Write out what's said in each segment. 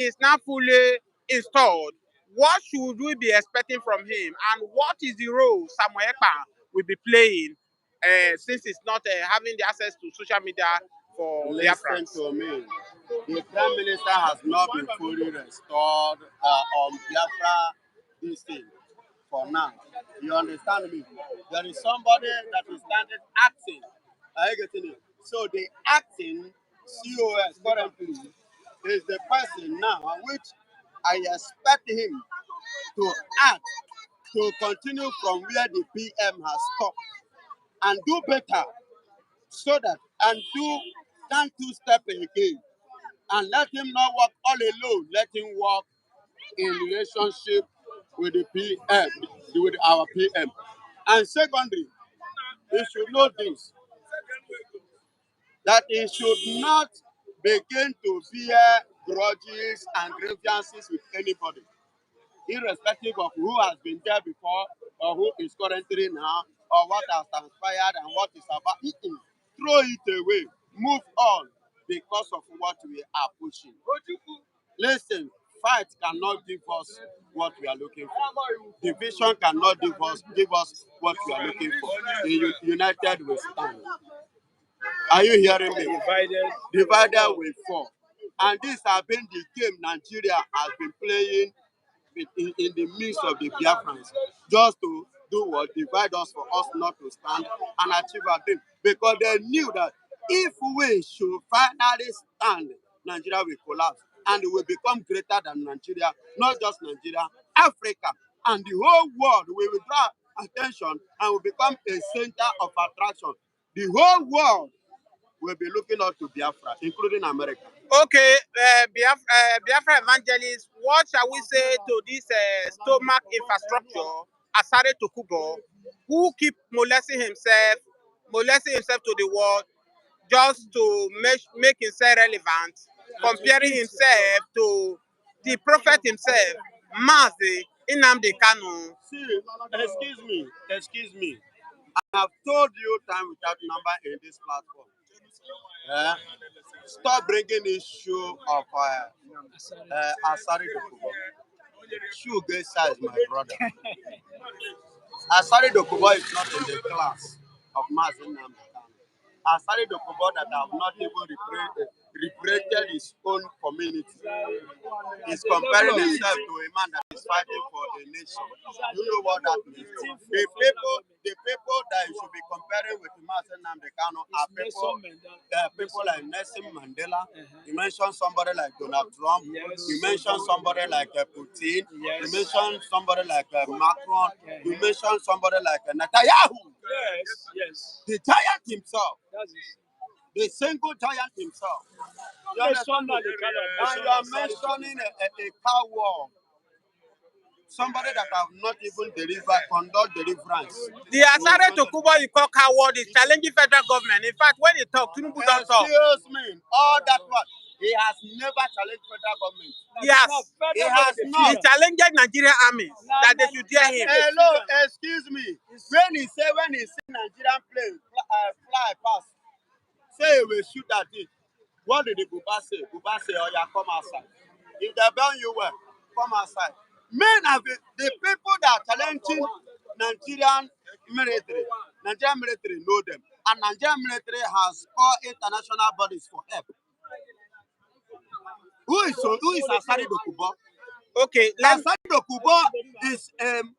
is now fully installed, what should we be expecting from him? And what is the role Samuel Ekpa will be playing since he's not having the access to social media for Biafra? Listen to me. The Prime Minister has not been fully restored on Biafra this thing for now. You understand me? There is somebody that is standing acting. Are you getting it? So the acting COS currently is the person now which I expect him to act to continue from where the PM has stopped and do better so that and do than two step again and let him not work all alone. Let him work in relationship with the PM, with our PM. And secondly, he should know this, that he should not begin to bear grudges and grievances with anybody, irrespective of who has been there before or who is currently now or what has transpired and what is about. Throw it away, move on because of what we are pushing. Listen, fight cannot give us what we are looking for. Division cannot give us what we are looking for. United we stand. Are you hearing me? Divided we fall. And this has been the game Nigeria has been playing in the midst of the Biafrans, just to do what? Divide us for us not to stand and achieve our dream. Because they knew that if we should finally stand, Nigeria will collapse and it will become greater than Nigeria, not just Nigeria, Africa, and the whole world will draw attention and will become a center of attraction. The whole world will be looking up to Biafra, including America. Okay, Biafra evangelists, what shall we say to this stomach infrastructure, Asari Tokunbo, who keep molesting himself to the world just to make himself relevant, comparing himself to the prophet himself, Mazi Nnamdi Kanu. See, excuse me. I have told you time without number in this platform. Stop bringing issue of Asari Dokubo. Shugesa is my brother. Asari Dokubo is not in the class of Mazin Namdekan. Asari Dokubo that have not even liberated his own community is comparing himself to a man that is fighting for a nation. You know what that means? The people that you should be comparing with Mazin Namdekan are people like Nelson Mandela. You mentioned somebody like Donald Trump. You mentioned somebody like Putin. You mentioned somebody like Macron. You mentioned somebody like Netanyahu. Yes. The giant himself. The single giant himself. You understand? And you are mentioning a coward. Somebody that have not even conduct deliverance. The Asari Tokunbo you call coward is challenging federal government. In fact, when he talk, Tinubu don't talk. Excuse me, all that one. He has never challenged federal government. Yes. He has not. He challenged Nigerian army that they should dare him. Hello, excuse me. When he see Nigerian plane fly past, say he will shoot at it. What did the Buba say? Buba say, oh yeah, come outside. If they burn you well, come outside. Men have the people that are challenging Nigerian military know them. And Nigerian military has called international bodies for help. Who is Asari Dokubo? Okay, Asari Dokubo is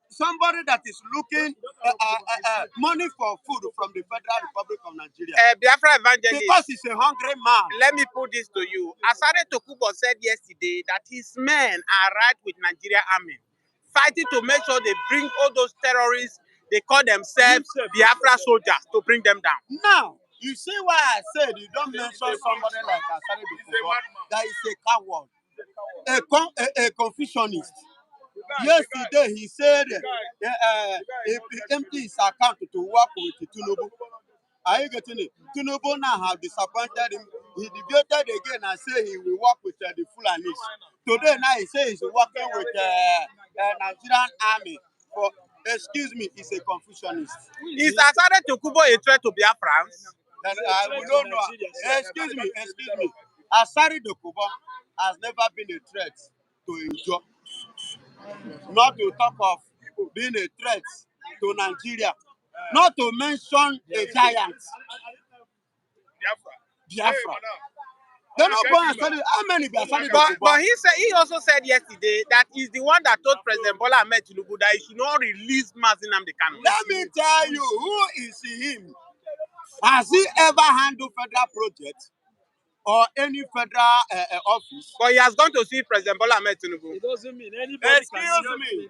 somebody that is looking money for food from the Federal Republic of Nigeria. Biafra evangelist. Because he's a hungry man. Let me put this to you. Asari Tokunbo said yesterday that his men are right with Nigerian army, fighting to make sure they bring all those terrorists, they call themselves Biafra soldiers, to bring them down. Now, you see why I said you don't mention somebody like Asari Dokubo that is a coward, a Confucianist. Yesterday he said he emptied his account to work with Tinubu. Are you getting it? Tinubu now have disappointed him. He debated again and said he will work with the Fulanis. Today now he says he's working with Nigerian army. Excuse me, he's a Confucianist. Is Asari Tokunbo a threat to Biafrans? We don't know. Excuse me. Asari Dokubo has never been a threat to Ijo. Not to talk of being a threat to Nigeria. Not to mention a giant. Biafra. They're not going to study. How many Biafra? But he also said yesterday that he's the one that told President Bola Ahmed Tinubu that he should not release Nnamdi Kanu. Let me tell you, who is him? Has he ever handled federal projects or any federal office? But he has gone to see President Bola Ahmed Tinubu. It doesn't mean anybody Excuse me.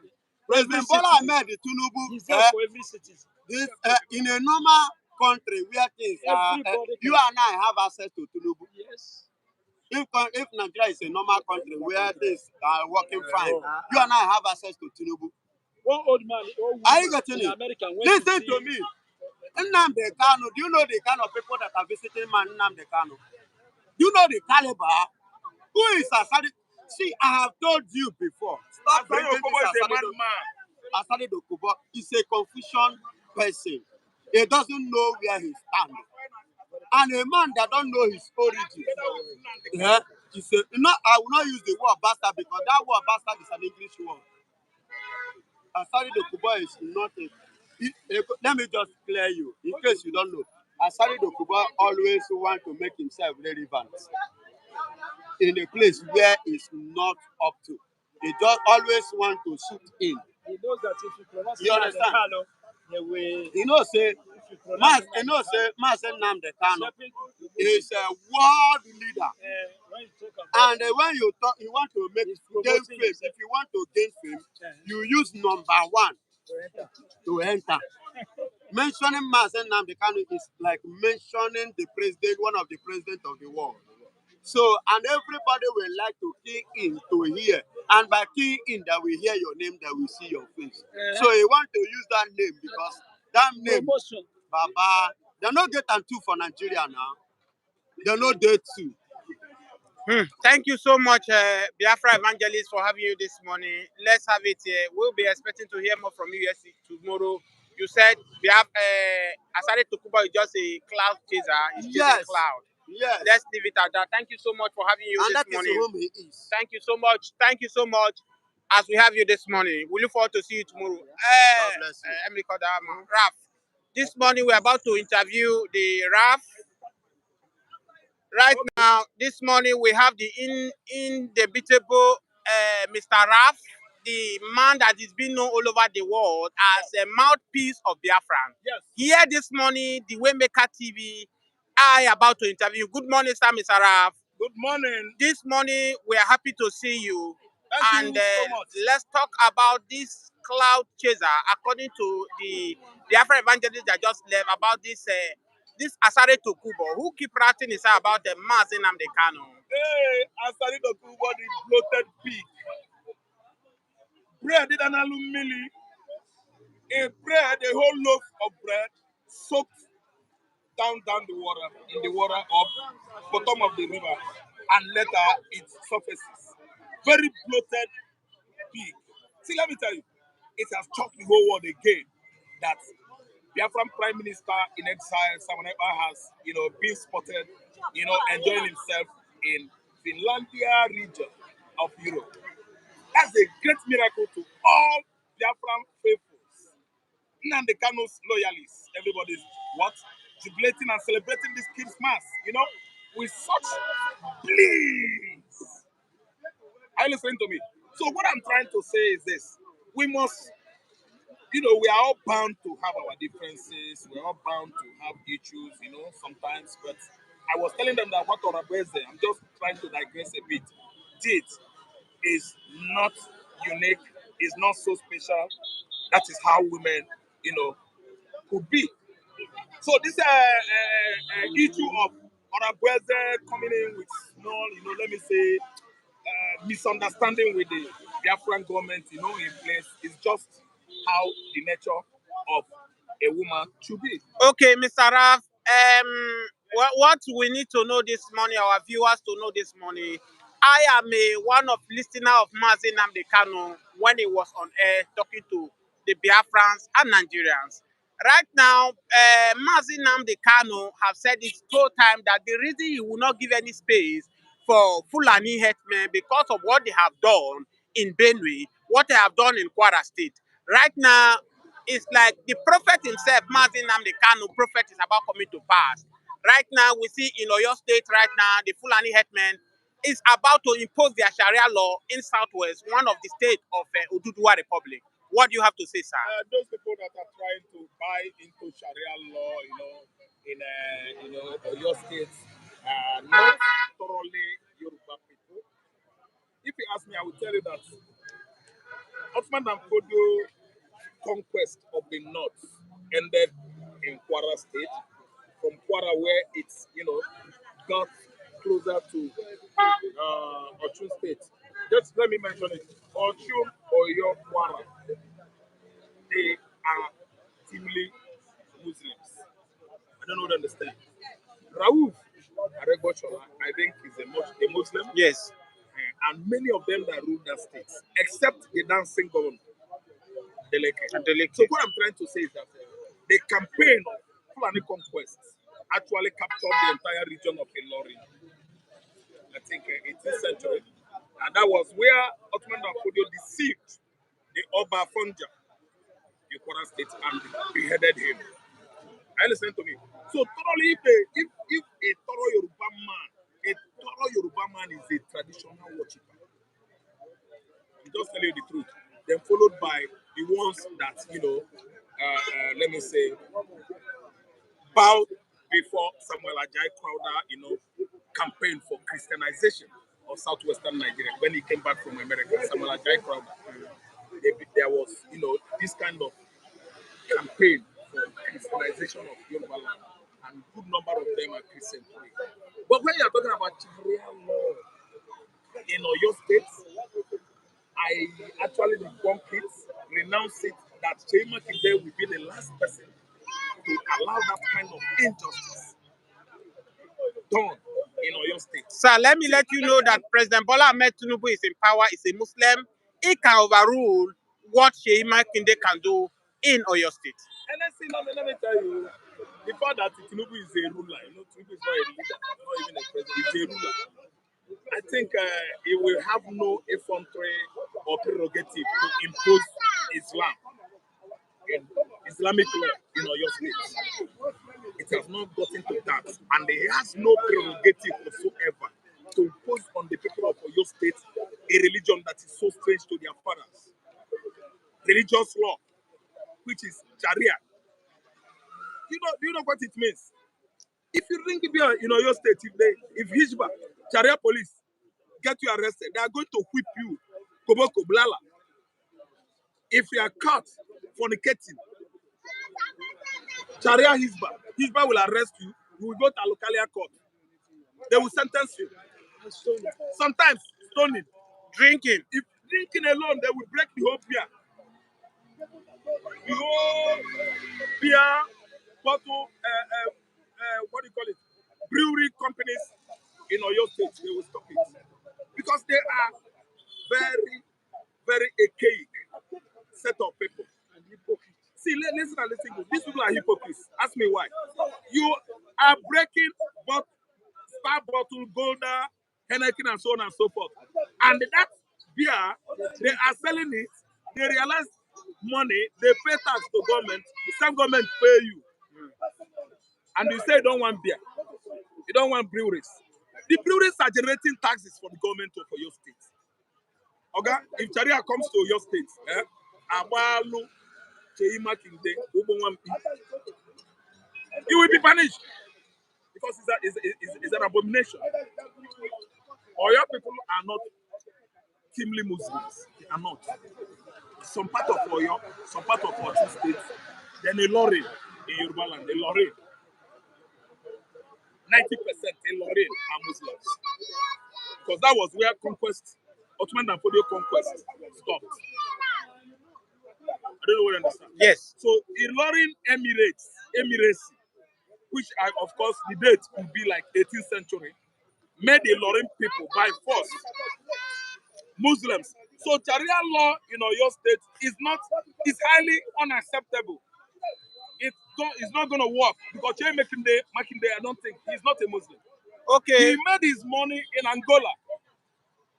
President Bola Ahmed Tinubu He's there for every citizen. this, in a normal country where things you and I have access to Tinubu. Yes. If Nigeria is a normal country where things are working fine, you and I have access to Tinubu. One old man, Are you getting it? American, Listen to me. Nnamdi Kanu, do you know the kind of people that are visiting Nnamdi Kanu? Do you know the caliber? Who is Asari? See, I have told you before. Stop bringing this Asari Tokunbo is a confusion person. He doesn't know where he stands. And a man that don't know his origin. Yeah, he said, I will not use the word bastard because that word bastard is an English word. Asari Tokunbo is not let me just clear you, in case you don't know. Asari Tokunbo always want to make himself relevant in a place where he's not up to. He just always want to shoot in. He knows that if you pronounce You understand? He knows say Nnamdi Kanu is a world leader. And when you talk, you want to make gain fame. If you want to gain fame, you use number one to enter. Mentioning Nnamdi Kanu is like mentioning the president, one of the presidents of the world. So, and everybody will like to key in to hear. And by keying in, that we hear your name, that we see your face. So you want to use that name because that name, Baba, they're not getting two for Nigeria now. They're not there too. Thank you so much, Biafra Evangelist, for having you this morning. Let's have it here. We'll be expecting to hear more from you tomorrow. You said Asari Tokunbo is just a cloud chaser. He's chasing cloud. Yes. Let's leave it at that. Thank you so much for having you And this that morning. is whom he is. Thank you so much. Thank you so much. As we have you this morning, we look forward to see you tomorrow. God bless you. Let me call that man. Raf. This morning we're about to interview the Raf. Right now, this morning we have the indebitable Mr. Raf, the man that is being known all over the world as a mouthpiece of Biafran. Yes. Here this morning, the Waymaker TV, I about to interview. Good morning, sir, Mr. Raf. Good morning. This morning, we are happy to see you. Thank you so much. Let's talk about this cloud chaser, according to the Biafra evangelist that just left, about this Asari Tokunbo, who keep writing his about the mass in Nnamdi Kanu. Hey, Asari Tokunbo, the bloated pig. Bread did an alumini. A bread, a whole loaf of bread soaked down the water, in the water of bottom of the river, and later it surfaces. Very bloated pig. See, let me tell you, it has shocked the whole world again that Biafran Prime Minister in exile, Samaneba, has, been spotted, enjoying himself in Finlandia region of Europe. That's a great miracle to all Biafran faithfuls. Nnamdi Kanu's loyalists, everybody's jubilating and celebrating this Christmas, with such bliss. Are you listening to me? So what I'm trying to say is this: we must, we are all bound to have our differences. We're all bound to have issues, sometimes. But I was telling them that what Orabeze, I'm just trying to digress a bit, did is not unique, is not so special. That is how women, could be. So this issue of Orabeze coming in with small, let me say, misunderstanding with the Biafran government, in place, is just how the nature of a woman should be. Okay, Mr. Raf, what we need to know this morning, our viewers to know this morning, I am one of listener of Mazi Nnamdi Kanu when he was on air talking to the Biafrans and Nigerians. Right now, Mazi Nnamdi Kanu have said it's 2 times that the reason he will not give any space for Fulani herdsmen because of what they have done in Benue, what they have done in Kwara State. Right now, it's like the prophet himself, Nnamdi Kanu, prophet is about coming to pass. Right now, we see in Oyo State right now, the Fulani herdsmen is about to impose their Sharia law in Southwest, one of the states of Oduduwa Republic. What do you have to say, sir? Those people that are trying to buy into Sharia law, in your states, not thoroughly Yoruba people. If you ask me, I will tell you that Ottoman and Fodio conquest of the north ended in Kwara State. From Kwara, where it's got closer to Ochun State. Just let me mention it. Ochun, Oyo, Kwara. They are teamly Muslims. I don't know what to understand. Raouf Aregbochola, I think, is a Muslim. Yes. And many of them that rule that state, except the dancing governor, Deleke. So what I'm trying to say is that the campaign of Fulani conquest actually captured the entire region of Ilori, I think, 18th century. And that was where Ottoman Fodio deceived the Oba Fonja, in Kwara State, and beheaded him. I listen to me. So thoroughly, if a thorough Yoruba man is a traditional worshiper, I'm just telling you the truth. Then followed by the ones that let me say, bow before Samuel Ajay Crowder, campaign for Christianization of southwestern Nigeria when he came back from America. Samuel Ajay Crowder, there was this kind of campaign for Christianization of Yoruba land, and a good number of them are Christian today. But when you're talking about Sharia law in Oyo State, I actually debunk it, renounce it, that Chema Kinde will be the last person to allow that kind of injustice done in Oyo State. Sir, let me let you know that President Bola Ahmed Tinubu is in power, is a Muslim. He can overrule what Sheyi Makinde can do in Oyo State. And let me tell you, the fact that Tinubu is a ruler, Tinubu is not a leader, not even a president, he's a ruler. I think he will have no effrontery or prerogative to impose Islam in Islamic law in Oyo State. It has not gotten to that, and he has no prerogative whatsoever to impose on the people of Oyo State a religion that is so strange to their fathers. Religious law, which is Sharia. Do you know what it means? If you ring here in Oyo State, if Hizba, Sharia police get you arrested, they are going to whip you, Koboko, Blala. If you are caught fornicating, Sharia Hizba will arrest you. You will go to a localia court. They will sentence you. Sometimes stoning. Drinking. If drinking alone, they will break the whole beer. The whole beer bottle, what do you call it? Brewery companies in Oyo State, they will stop it. Because they are very, very archaic set of people. And hypocrites. See, listen and listen. These people are hypocrites. Ask me why. You are breaking Star Bottle, Golda, Henneken, and so on and so forth. And that beer, they are selling it. They realize money, they pay tax to government. The same government pay you. And you say you don't want beer. You don't want breweries. The breweries are generating taxes for the government of your state. Okay? If Sharia comes to your state, Abalu, Cheima Kinde, you will be punished because it's an abomination. Or your people are not teamly Muslims. They are not. Some part of Oyo, some part of Oyo State, then a lorry in Yoruba land, a lorry. 90% in Lorraine are Muslims. Because that was where Ottoman and Fodio conquest stopped. I don't know what you understand. Yes. So Ilorin Emirates, which of course the date would be like 18th century, made the Ilorin people by force Muslims. So Sharia law in Oyo State is highly unacceptable. It's not going to work because Makinde, I don't think he's not a Muslim. Okay. He made his money in Angola,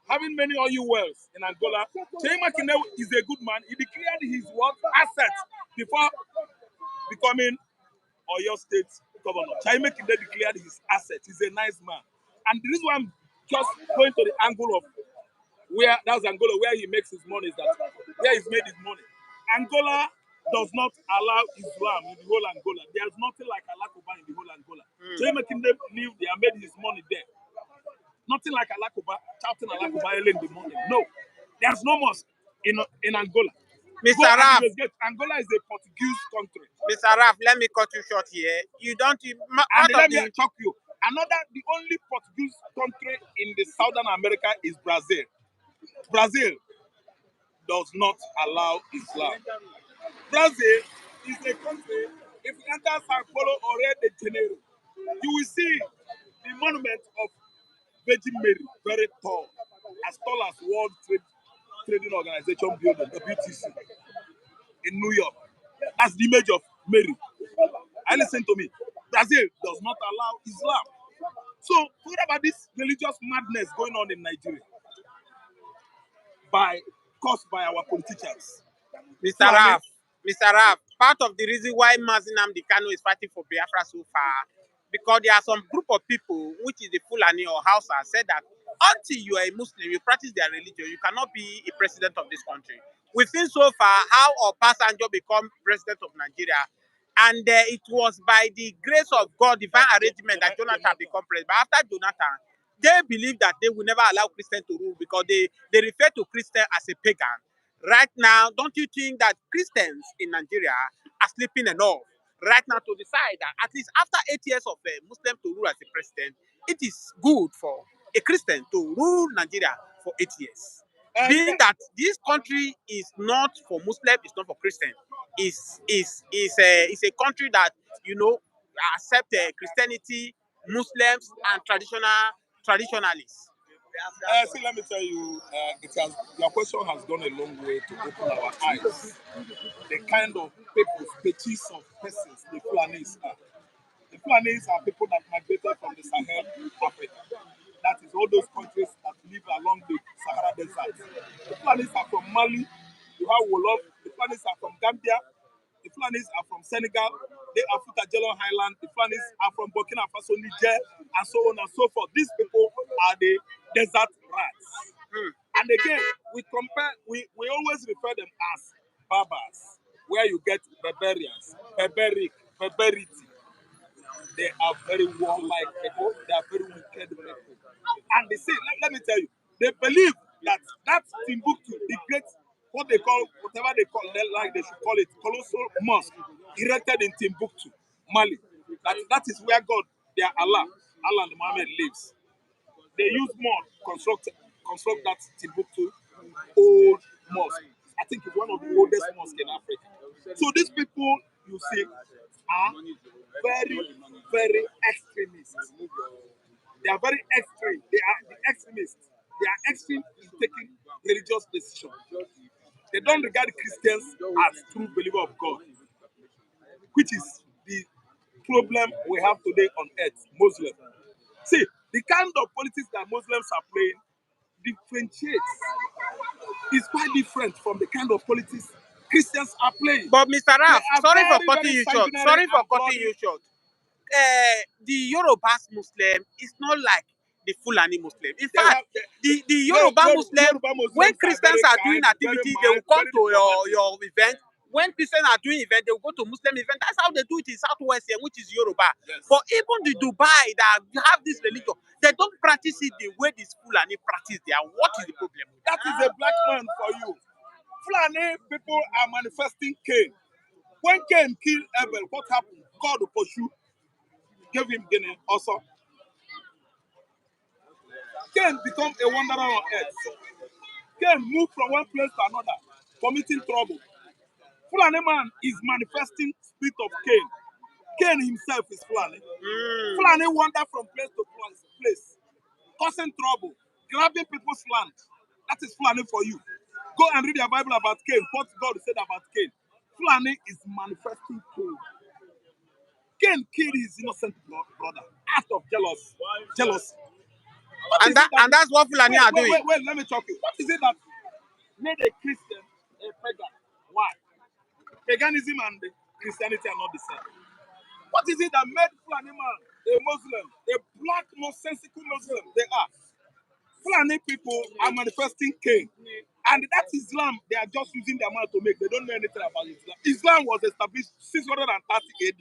having many oil wells in Angola. Seyi Makinde is a good man. He declared his what assets before becoming Oyo State governor. Seyi Makinde declared his assets. He's a nice man. And the reason why I'm just going to the angle of where that's Angola, where he makes his money, is that where he's made his money. Angola does not allow Islam in the whole Angola. There's nothing like Alakoba in the whole Angola. Seyi Makinde lived there and made his money there. Nothing like Alakoba, shouting Alakoba early in the morning. No, there's no mosque in Angola. Mr. Go and Raf, investigate. Angola is a Portuguese country. Mr. Raf, let me cut you short here. You don't And out of let me the shock you. The only Portuguese country in the Southern America is Brazil. Brazil does not allow Islam. Brazil is a country, if you enter Sao Paulo or Rio de Janeiro, you will see the monument of Virgin Mary, very tall as World Trading Organization building, WTC, in New York. That's the image of Mary. And listen to me, Brazil does not allow Islam. So what about this religious madness going on in Nigeria? Caused by our politicians. Mr. Raf, part of the reason why Nnamdi Kanu is fighting for Biafra so far, because there are some group of people, which is the Fulani or Hausa, said that until you are a Muslim, you practice their religion, you cannot be a president of this country. We've seen so far how Obasanjo become president of Nigeria, and it was by the grace of God, divine arrangement, that Jonathan become president. But after Jonathan, they believe that they will never allow Christians to rule because they refer to Christian as a pagan. Right now, don't you think that Christians in Nigeria are sleeping enough right now to decide that at least after 8 years of a Muslim to rule as a president, it is good for a Christian to rule Nigeria for 8 years? Being that this country is not for Muslim, it's not for Christian, is a country that, you know, accept Christianity, Muslims, and traditionalists. See, let me tell you, your question has gone a long way to open our eyes. The kind of people, species of persons the Fulanis are. The Fulanis are people that migrated from the Sahel, Africa. That is all those countries that live along the Sahara Desert. The Fulanis are from Mali. You have Wolof. The Fulanis are from Gambia. The Fulanis are from Senegal. They are from Tajelon Highland. The Fulanis are from Burkina Faso, Niger, and so on and so forth. These people are the desert rats. And again, we always refer them as barbars, where you get barbarians, barbarity. They are very warlike people. They are very wicked people. And they say, let me tell you, they believe that Timbuktu, the great, what they call, whatever they call, like they should call it, colossal mosque, erected in Timbuktu, Mali. That is where God, their Allah and Muhammad lives. They use mud construct that Timbuktu old mosque. I think it's one of the oldest mosques in Africa. So these people you see are very, very extremist. They are very extreme. They are the extremists. They are extreme in taking religious decisions. They don't regard Christians as true believer of God, which is the problem we have today on earth, Muslims. See, the kind of politics that Muslims are playing differentiates. Is quite different from the kind of politics Christians are playing. But Mr. Raf, sorry for very, cutting very you short. Sorry for cutting you short. The Yoruba's Muslim is not like the Fulani Muslim. In fact, the Yoruba Muslim, when Christians are doing activity, they will come to your event. When Christians are doing event, they will go to Muslim event. That's how they do it in Southwest here, which is Yoruba. Yes. But even the Dubai that have this religion, they don't practice it the way these Fulani practice there. What is the problem? That is a black man for you. Fulani people are manifesting Cain. When Cain killed Abel, what happened? God will pursue, gave him Guinea also. Cain become a wanderer on earth. Cain moved from one place to another, committing trouble. Fulani man is manifesting spirit of Cain. Cain himself is Fulani. Fulani wander from place to place, causing trouble, grabbing people's land. That is Fulani for you. Go and read your Bible about Cain. What God said about Cain. Fulani is manifesting Cain. Cain killed his innocent brother, act of jealousy. What is And it that that's what Fulani are doing. wait, let me talk you. What is it that made a Christian a pagan? Why? Paganism and Christianity are not the same. What is it that made Fulani man a Muslim, a black, nonsensical Muslim? They are. Fulani people are manifesting Cain. And that Islam, they are just using their mouth to make. They don't know anything about Islam. Islam was established 630 AD.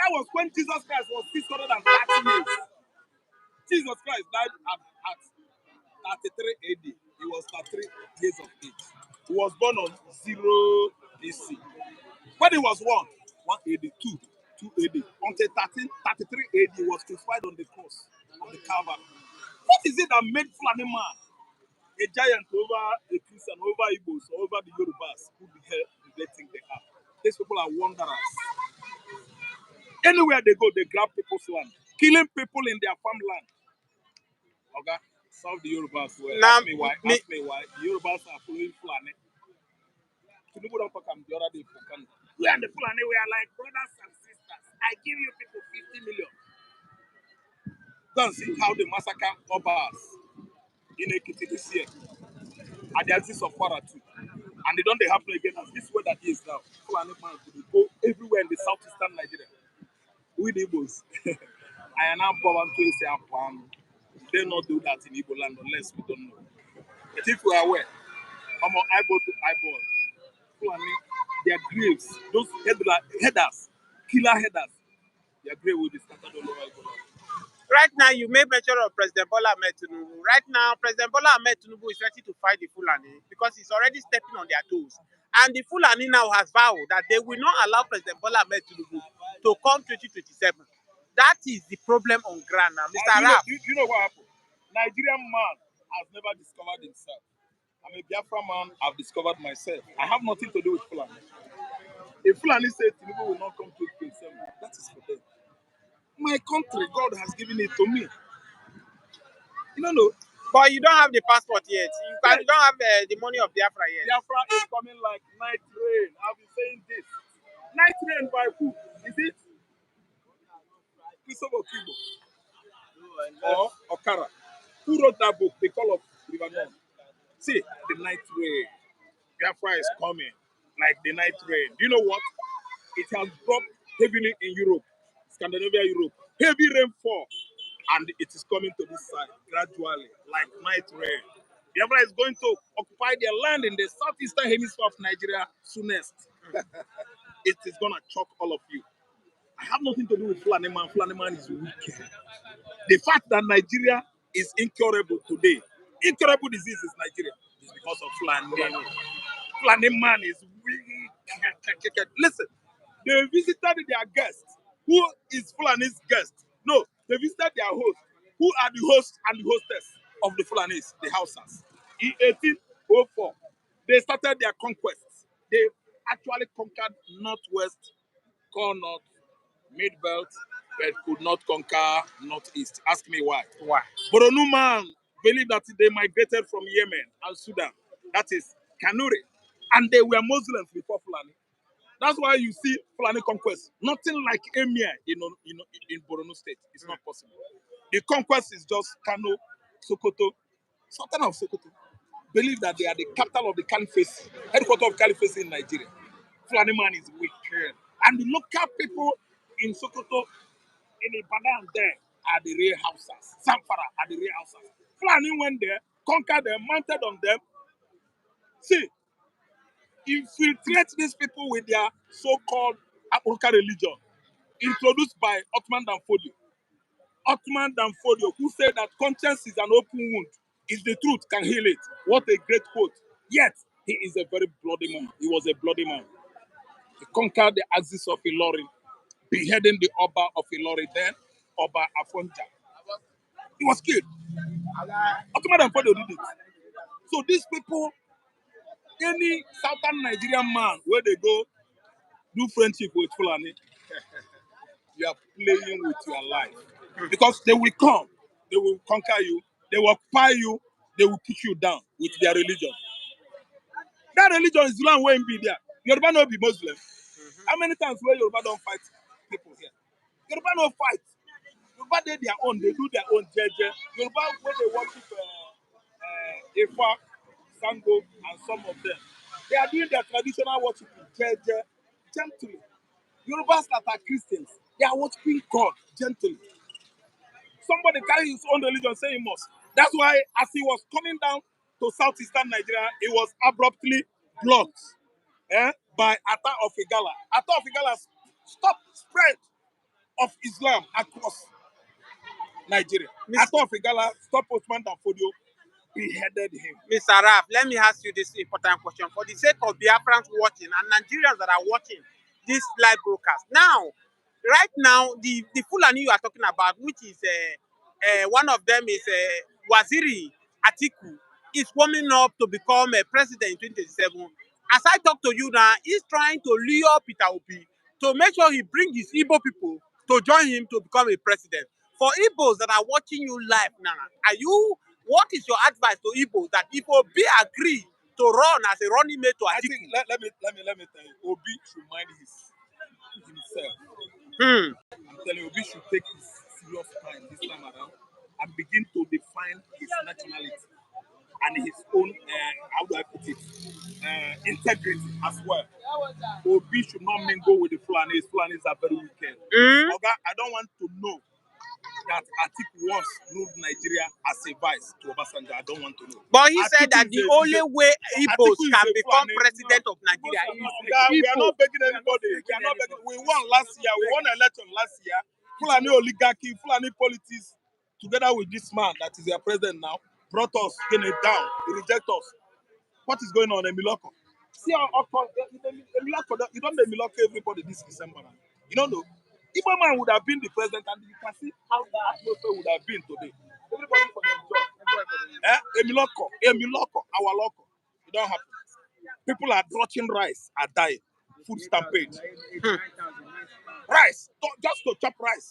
That was when Jesus Christ was 630 years. Jesus Christ died at 33 AD. He was 33 years of age. He was born on 0 BC. When he was 182, 2 AD. Until 33 AD, he was crucified on the cross of the Calvary. What is it that made Fulani man a giant over a Christian, over Igbos, over the Yorubas? Who the hell do they think they are? These people are wanderers. Anywhere they go, they grab people's land, killing people in their farmland. Okay, solve the Yorubas well. Now, Ask me why. Ask me why. The Yorubas are following Fulani. Tinubu don't talk the other day for Kanu. We and the Fulani, we are like brothers and sisters. I give you people 50 million. Go and see how they massacre Obas in Ekiti this year. At the axis of Kwara too. And they don't happen again as this way that is now. Fulani man will go everywhere in the southeastern Nigeria. With Igbos. I am now born to say they not do that in Igbo land unless we don't know. But if we are aware, I'm on eyeball to eyeball. Fulani, their graves, those headers, killer headers, their grave will be scattered all over Igbo land. Right now, you made mention of President Bola Ahmed Tinubu. Right now, President Bola Ahmed Tinubu is ready to fight the Fulani because he's already stepping on their toes. And the Fulani now has vowed that they will not allow President Bola Ahmed Tinubu to come 2027. That is the problem on ground now. Mr. Rap. You know what happened? Nigerian man has never discovered himself. I'm a Biafra man, I've discovered myself. I have nothing to do with Fulani. If Fulani said Tinubu will not come to 2027, that is for them. My country, God has given it to me. You don't know. But you don't have the passport yet. You don't have the money of Biafra yet. Biafra is coming like night rain. I've been saying this. Night rain by who? Is it Christopher Kibo or Okara? Who wrote that book, The Call of Lebanon? See, the night rain. Biafra is coming like the night rain. Do you know what? It has dropped heavily in Europe, Scandinavia, Europe. Heavy rainfall. And it is coming to this side gradually, like night rain. Biafra is going to occupy their land in the southeastern hemisphere of Nigeria soonest. It is going to choke all of you. I have nothing to do with Fulani man. Fulani man is wicked. The fact that Nigeria is incurable today, incurable disease is Nigeria, is because of Fulani. Fulani man is wicked. Listen, they visited their guest. Who is Fulani's guest? No, they visited their host. Who are the host and the hostess of the Fulanis, the Hausas? In 1804, they started their conquests. They actually conquered Northwest, North, Mid-Belt, but could not conquer Northeast. Ask me why. Why? Boronu man believe that they migrated from Yemen and Sudan. That is Kanuri. And they were Muslims before Fulani. That's why you see Fulani conquest. Nothing like Emir in Borno State. It's not possible. The conquest is just Kanu, Sokoto, Sultan of Sokoto. Believe that they are the capital of the Caliphate, headquarters of Caliphate in Nigeria. Fulani man is wicked. And the local people in Sokoto, in Ibadan there, are the real houses. Zamfara are the real houses. Fulani went there, conquered them, mounted on them. See, infiltrate these people with their so-called Apuruka religion, introduced by Ottoman Danfodio. Ottoman Danfodio, who said that conscience is an open wound. If the truth can heal it. What a great quote. Yet, he is a very bloody man. He was a bloody man. He conquered the axis of Ilorin, beheading the Oba of Ilorin, then Oba Afonja. He was killed. Ottoman Danfodio did it. So these people, any southern Nigerian man, where they go, do friendship with Fulani, you are playing with your life. Because they will come, they will conquer you, they will occupy you, they will put you down with their religion. That religion is the one where be there. Yoruba no be Muslim. How many times where Yoruba don't fight people here? Yoruba no fight. Yoruba they their own, they do their own jeje. Yoruba when they worship Ifa, Sango, and some of them, they are doing their traditional worship jeje, gently. Yorubas that are Christians, they are worshiping God gently. Somebody carry his own religion, say he must. That's why, as he was coming down to southeastern Nigeria, it was abruptly blocked by Atta of Igala. Atta of Igala stopped spread of Islam across Nigeria. Atta of Igala stopped Osman Danfodio, beheaded him. Mr. Raf, let me ask you this important question. For the sake of Biafrans watching and Nigerians that are watching this live broadcast. Now, right now, the Fulani you are talking about, which is one of them is Waziri Atiku, is warming up to become a president in 2027. As I talk to you now, he's trying to lure Peter Obi to make sure he brings his Igbo people to join him to become a president. For Igbos that are watching you live now, what is your advice to Igbos that if Obi agree to run as a running mate to Atiku? I think let me tell you, Obi should mind himself. I'm telling you, Obi should take his serious time this time around and begin to define his nationality and his own, how do I put it, integrity as well. Obi should not mingle with the Fulanis. Fulanis are very wicked. Okay, I don't want to know that Atiku once ruled Nigeria as a vice to Obasanjo. I don't want to know. But he Atiku said that the only way Igbos can become president of Nigeria is we are not begging anybody. We are not begging. We won last year. We won an election last year. Fulani oligarchy, Fulani politics, together with this man that is their president now, brought us down. He reject us. What is going on in Miloko? See how Miloko, you don't Miloko everybody this December. You don't know. Igbo man would have been the president, and you can see how the atmosphere would have been today. Everybody for their job. Emiloko, our local. It don't happen. People are droughting rice, are dying. Food stampede. Rice, just to chop rice.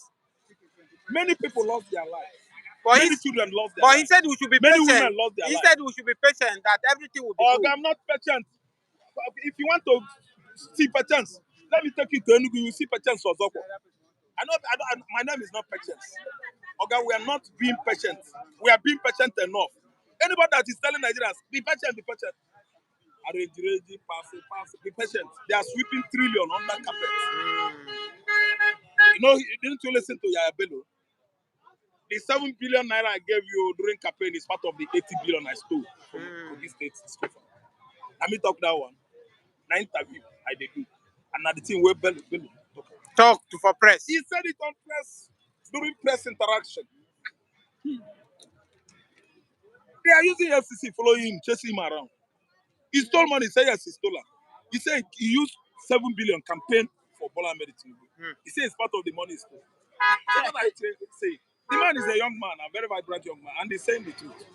Many people lost their lives. Many children lost their lives. But he said we should be Many patient. women lost their lives. He said we should be patient, that everything will be good. I'm not patient. If you want to see patience, let me take you to Enugu. You see patience for Zoko. My name is not patience. Okay, we are not being patient. We are being patient enough. Anybody that is telling Nigerians, be patient, be patient. Be patient. They are sweeping trillion under carpet. You know, didn't you listen to Yaya Bello? The 7 billion naira I gave you during campaign is part of the 80 billion I stole from this state. Let me talk that one. Na interview I did do. And now the thing where Bello talk to for press. He said it on press during press interaction. They are using FCC following him, chasing him around. He stole money. He said yes, he stole it. He said he used 7 billion campaign for Bola Ahmed Tinubu. He said it's part of the money he stole. So what I say, the man is a young man, a very vibrant young man, and he's saying the truth.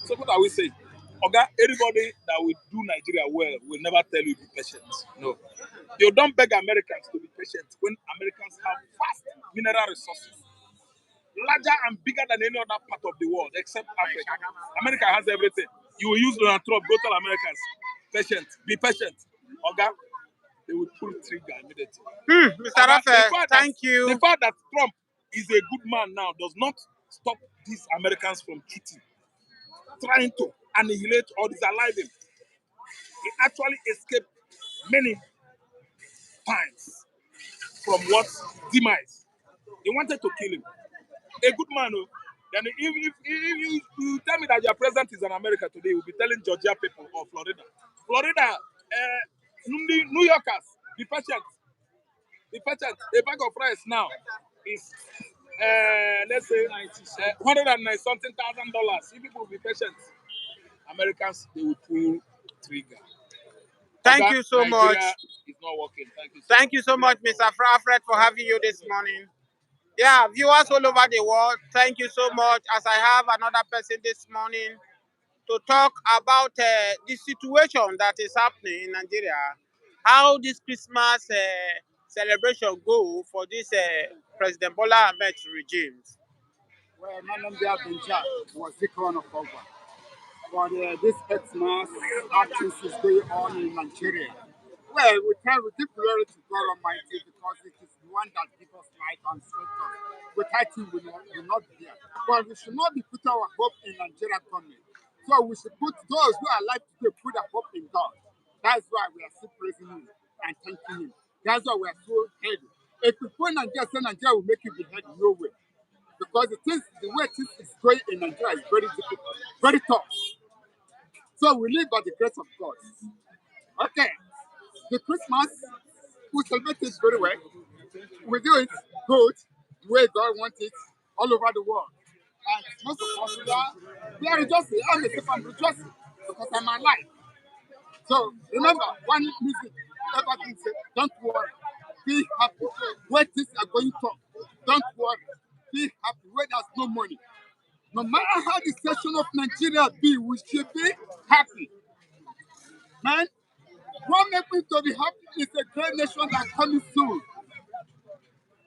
So what I will say, okay, everybody that will do Nigeria well will never tell you be patient. No. You don't beg Americans to be patient when Americans have vast mineral resources, larger and bigger than any other part of the world except Africa. America has everything. You will use Donald Trump, go tell Americans, patient, be patient. Okay? They will pull trigger immediately. Mr. Raphael, thank you. The fact that Trump is a good man now does not stop these Americans from cheating, trying to annihilate or disallow him. He actually escaped many times from what demise. They wanted to kill him. A good man, oh. Then if you tell me that your president is in America today, you'll be telling Georgia people or Florida. New Yorkers, be patient. Be patient. A bag of rice now is let's say $190 something thousand. If people will be patient, Americans they will pull trigger. Thank you so much. It's not working. Thank you so much, Mr. Alfred, for having you this morning. Yeah, viewers all over the world, thank you so much. As I have another person this morning to talk about the situation that is happening in Nigeria, how this Christmas celebration go for this President Bola Ahmed regime. Well, Nnamdi was the crown of October. But this Xmas actions is going on in Nigeria. Well, we give glory to God Almighty because it is the one that gives us life and strength us. Without Him, we will not be here. But we should not be put our hope in Nigerian government. So we should put those who are alive today put their hope in God. That's why we are still praising Him and thanking Him. That's why we are so heavy. If we put Nigeria, say Nigeria will make you be heavy, no way. Because the way things is going in Nigeria is very difficult, very tough. So we live by the grace of God. Okay. The Christmas, we celebrate it very well. We do it good, the way God wants it, all over the world. And most of us, we are rejoicing. I'm rejoicing because I'm alive. So remember, one music, everything says, don't worry, be happy. Where things are going tough, don't worry, be happy. Where there's no money. No matter how the situation of Nigeria be, we should be happy. Man, what makes me to be happy is a great nation that's coming soon.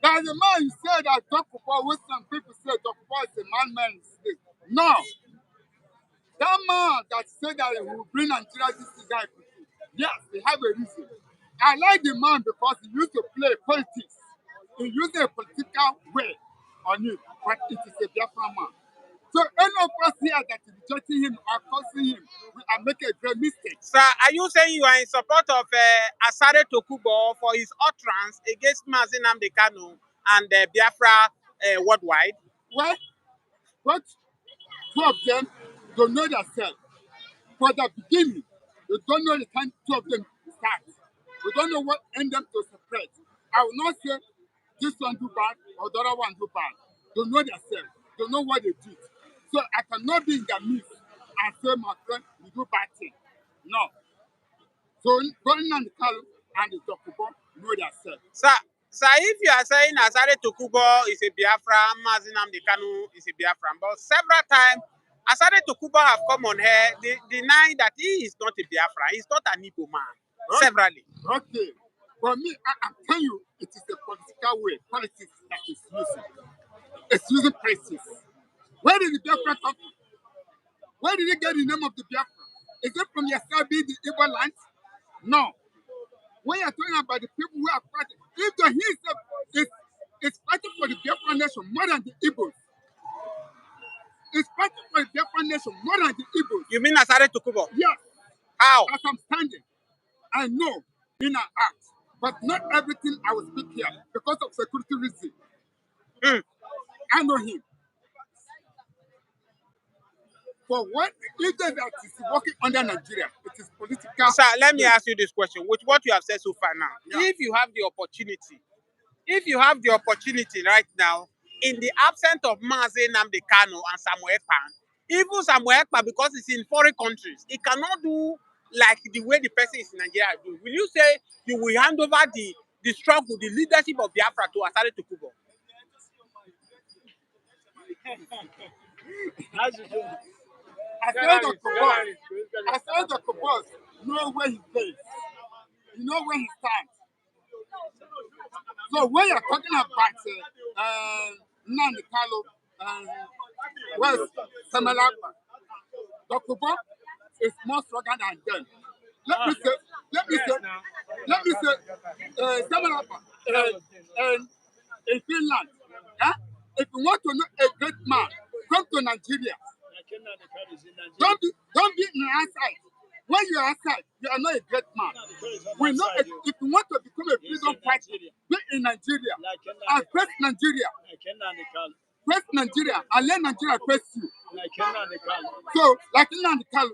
There's a man who said that Tokunbo, which some people say Tokunbo is a man mistake. No. That man that said that he will bring Nigeria this guy, yes, they have a reason. I like the man because he used to play politics. He used a political way on it, but it is a Biafran man. So any of us here that is rejecting him or cursing him, we are making a great mistake. Sir, are you saying you are in support of Asari Tokunbo for his utterance against Nnamdi Kanu and Biafra worldwide? Well, but two of them don't know themselves. For the beginning, they don't know the time two of them start. We don't know what end them to separate. I will not say this one do bad or the other one do bad. They know themselves. They know what they did. So I cannot be in their midst and say, my friend, you do bad thing. No. So going on the Kanu and the Tokunbo know themselves. Sir, if you are saying Asari Tokunbo is a Biafran, Nnamdi Kanu is a Biafran, but several times Asari Tokunbo have come on here denying that he is not a Biafran, he's not an Igbo man, Okay. severally. Okay. For me, I'm telling you, it is a political way, politics that is using. It's using praises. Where did the Biafra come from? Where did he get the name of the Biafra? Is it from Yasabi, the Igbo land? No. When you're talking about the people who are fighting, if the he is fighting for the Biafra nation more than the Igbos. It's fighting for the Biafra nation more than the Igbos. You mean Asari Tokunbo? Yes. How? As I'm standing, I know in our act, but not everything I will speak here because of security reasons. I know him. For what leader that is working under Nigeria, it is political. Sir, let me ask you this question. With what you have said so far now, Yeah. if you have the opportunity right now, in the absence of Nnamdi Kanu and Samuel Ekpa, even Samuel Ekpa, because it's in foreign countries, he cannot do like the way the person is in Nigeria do. Will you say you will hand over the struggle, the leadership of Biafra to Asari Tokunbo? Asari Tokunbo know where he plays. You know where he stands. So when you're talking about Nnamdi Kanu, West Samalapa, Tokunbo is more stronger than them. Let me say, Samalapa in Finland. If you want to know a great man, come to Nigeria. Don't be in the outside. When you are outside, you are not a great man. We know if you want to become a freedom fighter, be in Nigeria and face Nigeria. Face Nigeria and let Nigeria face you. So, like Nnamdi Kanu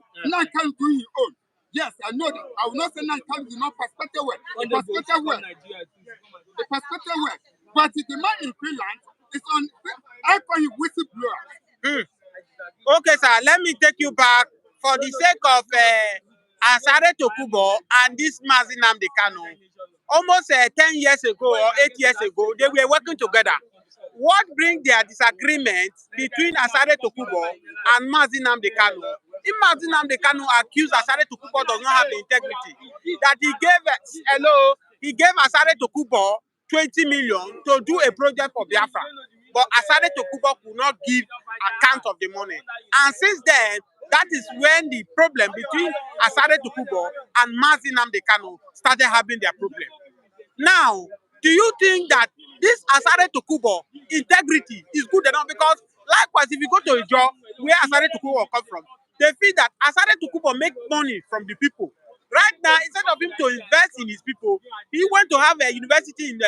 doing his own. Yes, I know that. I will not say Nnamdi Kanu is not perspective well. The perspective well. The perspective well. But the man in Finland is on. I call him whistleblower. Okay, sir, let me take you back for the sake of Asari Tokunbo and this Nnamdi Kanu. Almost 10 years ago or 8 years ago, they were working together. What brings their disagreement between Asari Tokunbo and Nnamdi Kanu? If Nnamdi Kanu accused Asari Tokunbo does not have the integrity, that he gave Asari Tokunbo 20 million to do a project for Biafra. But Asari Tokunbo could not give account of the money. And since then, that is when the problem between Asari Tokunbo and Nnamdi Kanu started having their problem. Now, do you think that this Asari Tokunbo integrity is good enough? Because likewise, if you go to a job where Asari Tokunbo come from, they feel that Asari Tokunbo make money from the people. Right now, instead of him to invest in his people, he went to have a university in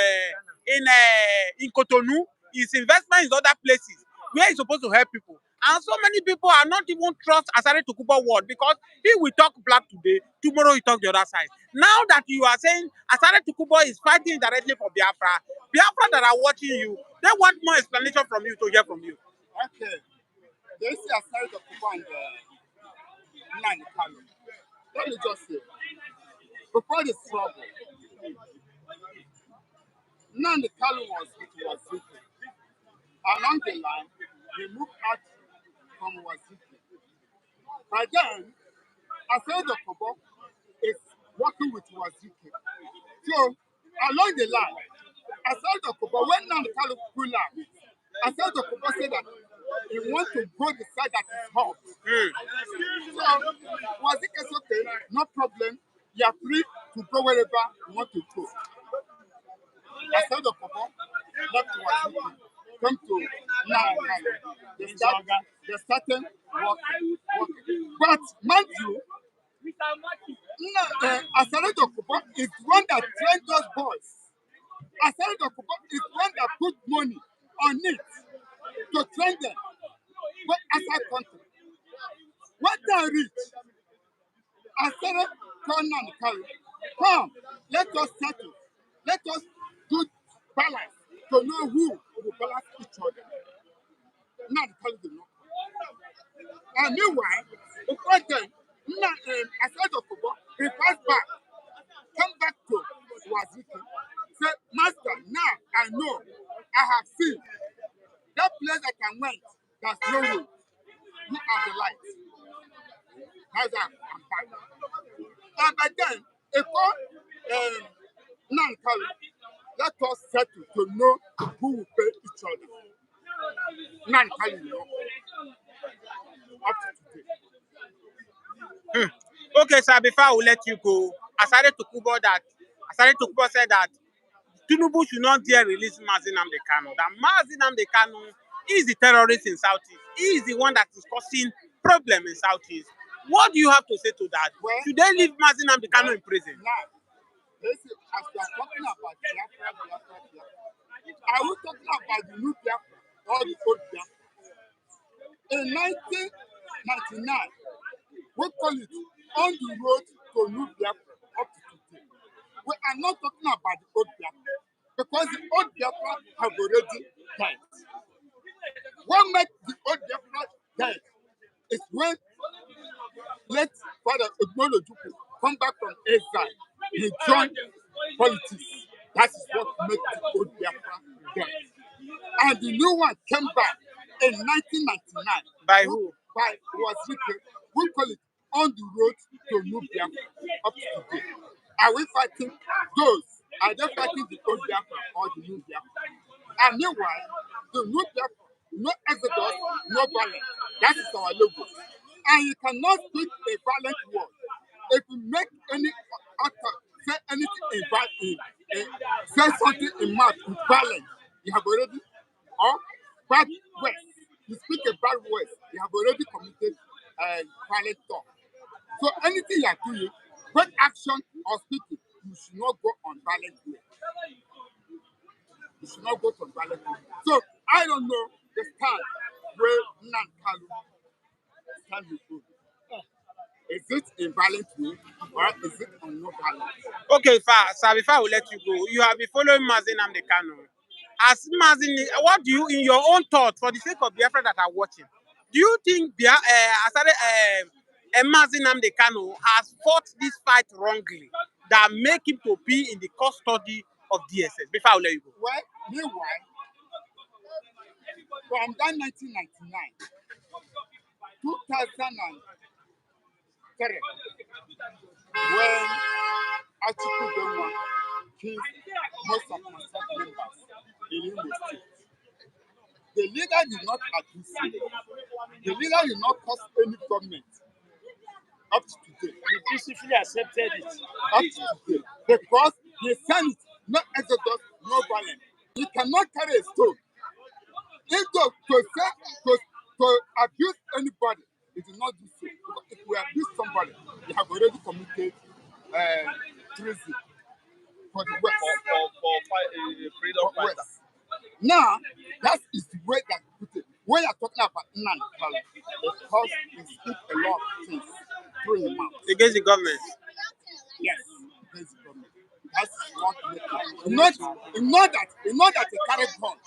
Cotonou. His investment is other places where he's supposed to help people. And so many people are not even trust Asari Tokunbo word because he will talk black today, tomorrow he talk the other side. Now that you are saying Asari Tokunbo is fighting directly for Biafra, Biafra that are watching you, they want more explanation from you to hear from you. Okay. They see Asari Tokunbo and Nnamdi Kanu. Let me just say, before the struggle, Nnamdi Kanu was Waziri. Along the line, he moved out from Waziri. By then, Asari Tokunbo is working with Waziri. So, along the line, Asari Tokunbo, when Nnamdi Kanu pulled out, Asari Tokunbo said that he wants to go the side that is hot. So, Waziri said, okay, no problem. You are free to go wherever you want to go. Asari Tokunbo left Waziri, come to Nnamdi Kanu. They started working. But, mind you, Asari Tokunbo is one that trained those boys. Asari Tokunbo is one that put money on it to train them. But outside country, when they reach, Asari told Nnamdi Kanu, come, let us settle. Let us do balance to know who will balance each other. Nnamdi Kanu did not. And meanwhile, before then, Asari Tokunbo, he passed back, come back to Waziri, say, Master, now I know, I have seen that place that I went, there's no road. You are the light. How's that? I'm back. And by then, if Nnamdi Kanu, let us settle to know who will pay each other. Nnamdi Kanu, you know, up to today. Okay, sir, before I will let you go, Asari Tokunbo said that Tinubu should not dare release Nnamdi Kanu. That Nnamdi Kanu is the terrorist in Southeast. He is the one that is causing problem in Southeast. What do you have to say to that? Well, should they leave Nnamdi Kanu in prison? Now, listen, as we are talking about Biafra, are we talking about the new Biafra or the old Biafra? In 1999, we call it on the road to new Biafra up to today. We are not talking about the old Biafra because the old Biafra have already died. What makes the old Biafra dead is when let Father Ogbonojuku come back from exile. He joined politics. That is what makes the old Biafra dead. And the new one came back in 1999. By who? By Waziri. We call it on the road to new Biafra up to today. Are we fighting those? Are they fighting the old Biafra or the new Biafra? And meanwhile, the new Biafra, no exodus, no violence. That is our logo. And you cannot speak a violent word. If you make any utter, say anything say something in mouth with violence, you have already, or bad words, you speak a bad word, you have already committed violent talk. So anything you are doing, whether action or speaking, you should not go on violent way. You should not go on violent way. So I don't know the stand where Nnamdi Kanu stand with you. Is it in violent way or is it on no violence? Okay, sir, before I will let you go, you have been following Nnamdi Kanu. As what do you, in your own thoughts, for the sake of Biafra that are watching, do you think Nnamdi Kanu has fought this fight wrongly that make him to be in the custody of DSS? Before I will let you go. Well, meanwhile, from that 1999, 2003, when Article Doma killed most of my staff members in Imo State. the leader did not abuse him. The leader did not cause any government up to today. He peacefully accepted it. Up to today. Because the Senate, no exodus, no violence. You cannot carry a stone. If to abuse anybody, it will not do so. Because if you abuse somebody, you have already committed treason for the West. For freedom For fighter. West. Now, that is the way that we put it. When you're talking about Nnamdi, because he speaks a lot of things through his mouth. Against the government. Yes, against the government. That's what not that he carry gun,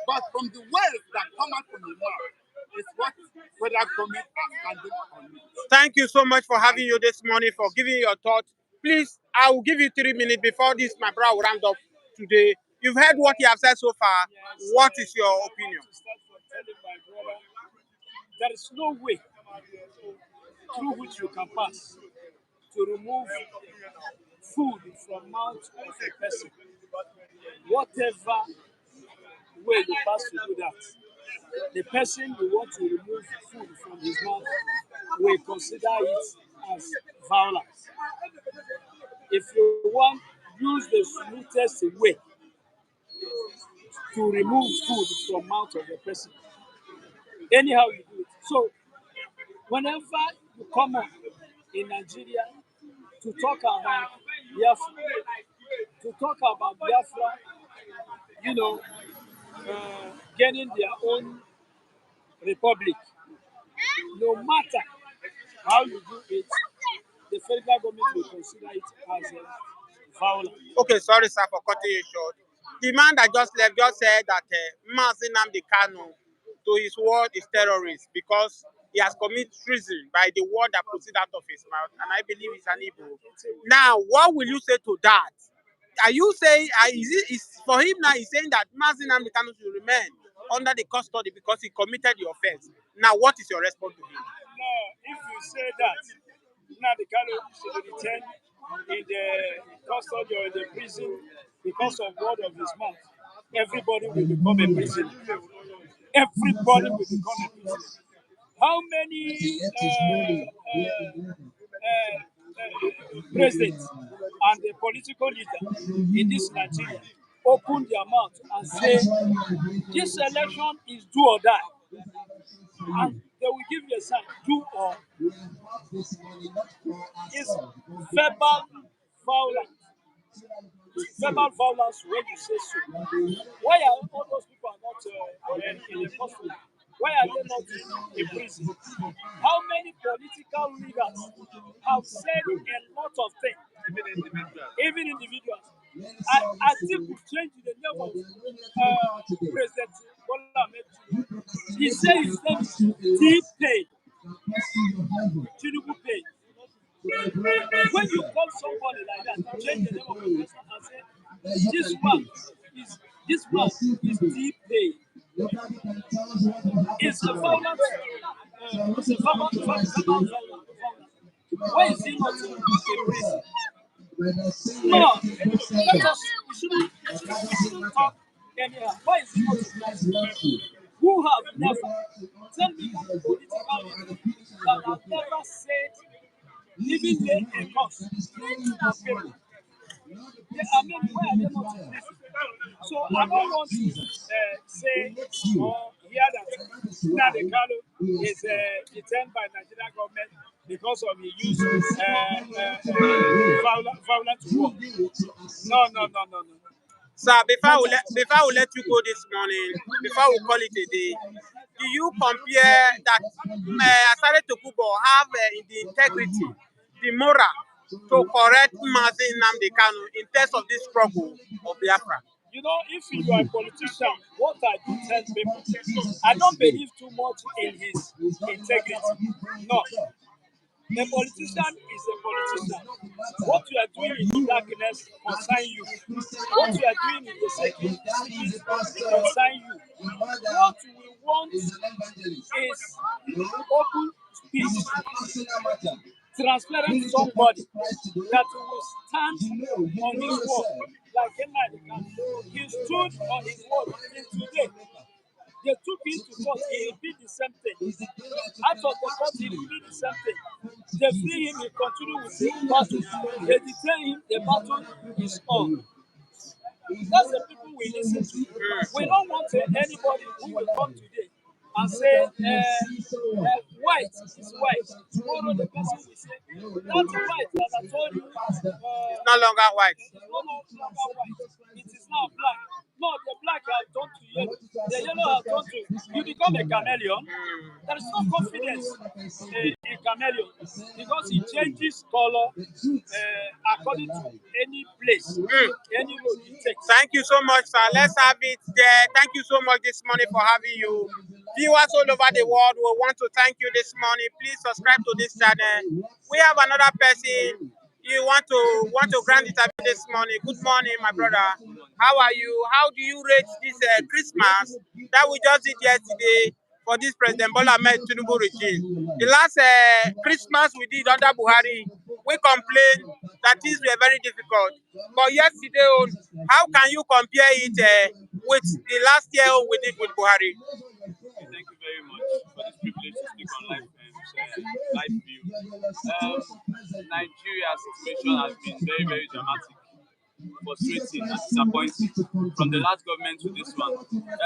but from the words that come out from his mouth is what federal government are standing on it. Thank you so much for having you this morning, for giving your thoughts. Please, I will give you 3 minutes before this, my brother, will round up today. You've heard what you have said so far. What is your opinion? To start from telling my brother, there is no way through which you can pass to remove food from mouth of a person. Whatever way you pass to do that, the person you want to remove food from his mouth will consider it as violence. If you want, use the smoothest way to remove food from mouth of a person. Anyhow you do it. So whenever you come up in Nigeria to talk about Biafra, you know, getting their own republic, no matter how you do it, the federal government will consider it as a violence. Okay, sorry, sir, for cutting you short. The man that just left just said that Nnamdi Kanu, to his word, is terrorist because he has committed treason by the word that proceeds out of his mouth, and I believe it's an Igbo. Now, what will you say to that? Are you saying, is for him now, he's saying that Nnamdi Kanu should remain under the custody because he committed the offense. Now, what is your response to him? No, if you say that, Nnamdi Kanu should return in the custody or in the prison because of word of his mouth, everybody will become a prisoner. Everybody will become a prisoner. How many presidents and the political leaders in this Nigeria open their mouth and say this election is do or die, and they will give you a sign, do or is verbal violence. Verbal violence when you say so. Why are all those people are not in the hospital? Why are they not in prison? How many political leaders have said a lot of things, even individuals? I think we changed the name of President Bola Ahmed Tinubu. He said his name is T-Pay, Tinubu Pay. When you call somebody like that, you change the name of the person and say, this one is T-Pay. It's a violent, it's a violent. Why is he not in prison? No, let us, we shouldn't talk anyhow. Why is he not in prison? Who have never, tell me that political leader that have never said, even lay a cause, I mean, why are they not in prison? So I don't want to say or hear that Nnamdi Kanu is detained by Nigerian government because of the use violent word. No. Sir, before we let you go this morning, before we call it a day, do you compare that Asari Tokunbo have the integrity, the moral to correct Nnamdi Kanu in terms of this struggle of Biafra? You know, if you are a politician, what I do tell people, I don't believe too much in his integrity. No. A politician is a politician. What you are doing in the darkness concerns you. What you are doing in the secret concerns you. What we want is open speech, transparent somebody that will stand on his word. Like Nnamdi, he stood on his word till today. They took him to court. He repeat the same thing. Out of the court, he repeat the same thing. They free him. He continue with the battle. They detain him. The battle is on. That's the people we listen to. We don't want anybody who will come today and say white is white. Tomorrow the person will say that white that I told you It's no longer white. is no longer white. It is now black. No, the black has turned to yellow. The yellow has turned to you become a chameleon. There is no confidence in chameleon because he changes color according to any place, any road he takes. Thank you so much, sir. Let's have it there. Thank you so much this morning for having you. Viewers all over the world, we want to thank you this morning. Please subscribe to this channel. We have another person you want to grant interview this morning. Good morning, my brother. How are you? How do you rate this Christmas that we just did yesterday for this President Bola Ahmed Tinubu regime? The last Christmas we did under Buhari, we complained that things were very difficult. But yesterday, how can you compare it with the last year we did with Buhari? Thank you very much for this privilege to speak on live view. Nigeria's situation has been very, very dramatic, frustrating, and disappointing from the last government to this one.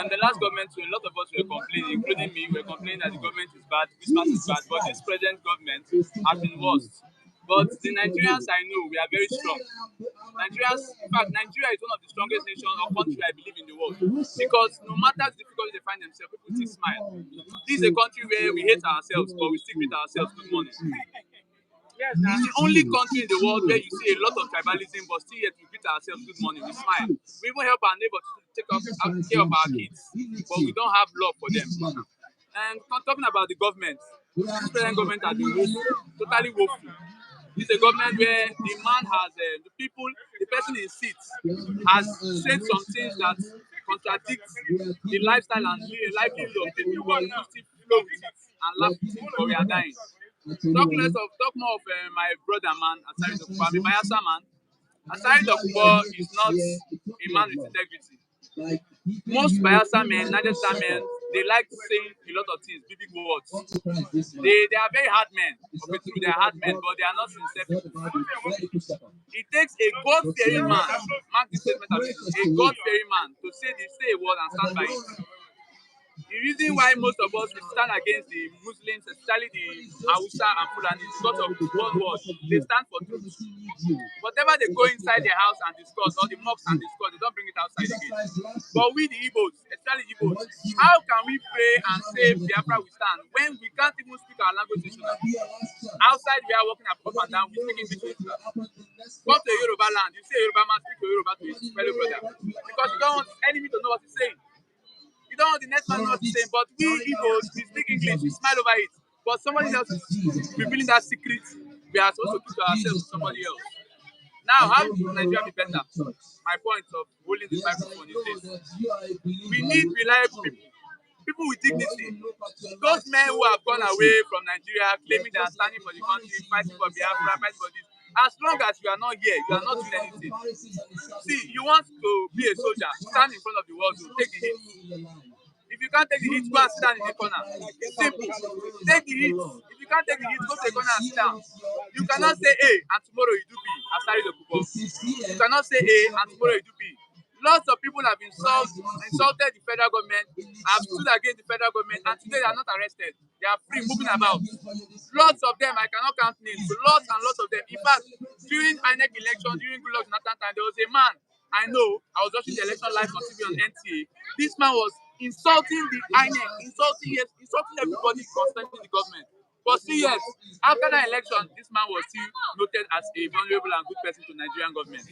And the last government, a lot of us were complaining, including me, were complaining that the government is bad, Christmas is bad, but this present government has been worse. But the Nigerians I know, we are very strong. Nigerians, in fact, Nigeria is one of the strongest nations or countries I believe in the world, because no matter the difficulty they find themselves, people still smile. This is a country where we hate ourselves, but we still greet ourselves good morning. Yes, It's the only country in the world where you see a lot of tribalism, but still yet we greet ourselves good morning, we smile. We even help our neighbors to take care of our kids, but we don't have love for them. And talking about the government, this present government has been woeful, totally woeful. This is a government where the man has the person in seat has said some things that contradict the lifestyle and livelihood of people, but we still flow with it and laugh with it, but we are dying. Talk more of my brother man, Asari Tokunbo. I'm a Bayelsa man. Asari Tokunbo is not a man with integrity. Most Bayelsa men, Niger men, they like saying a lot of things, big words. They are very hard men. Okay, true, they are hard men, but they are not sincere people. It takes a God-fearing man, mark this statement, a God-fearing man to say a word and stand by it. The reason why most of us will stand against the Muslims, especially the Hausa and Fulani, is because of one word. They stand for truth. Whatever they go inside their house and discuss, or the mosques and discuss, they don't bring it outside again. But we, the Igbos, especially Igbos, how can we pray and say Biafra will stand when we can't even speak our language? Outside, we are walking up and down, we speak English. Go to a Yoruba land, you say Yoruba man speak to Yoruba to his fellow brother, because you don't want enemy to know what he's saying. You don't want the next man to know what he's saying, but we Igbos, we speak English, we smile over it. But somebody else is revealing that secret we are supposed to keep to ourselves to somebody else. Now, how will Nigeria be better? My point of holding this microphone is this. We need reliable people with dignity. Those men who have gone away from Nigeria, claiming they are standing for the country, fighting for Biafra, fighting for this. As long as you are not here, you are not doing anything. See, you want to be a soldier, stand in front of the war zone, take the hit. If you can't take the hit, go and stand in the corner. It's simple. Take the hit. If you can't take the hit, go to the corner and sit down. You cannot say A and tomorrow you do B. Asari Tokunbo. You cannot say A and tomorrow you do B. Lots of people have insulted the federal government, have stood against the federal government, and today they are not arrested. They are free, moving about. Lots of them, I cannot count names, lots and lots of them. In fact, during INEC election, during Goodluck Jonathan time, there was a man I know, I was watching the election live on TV on NTA. This man was insulting the INEC, insulting everybody concerning the government. But see, yes, after the election, this man was still noted as a vulnerable and good person to Nigerian government.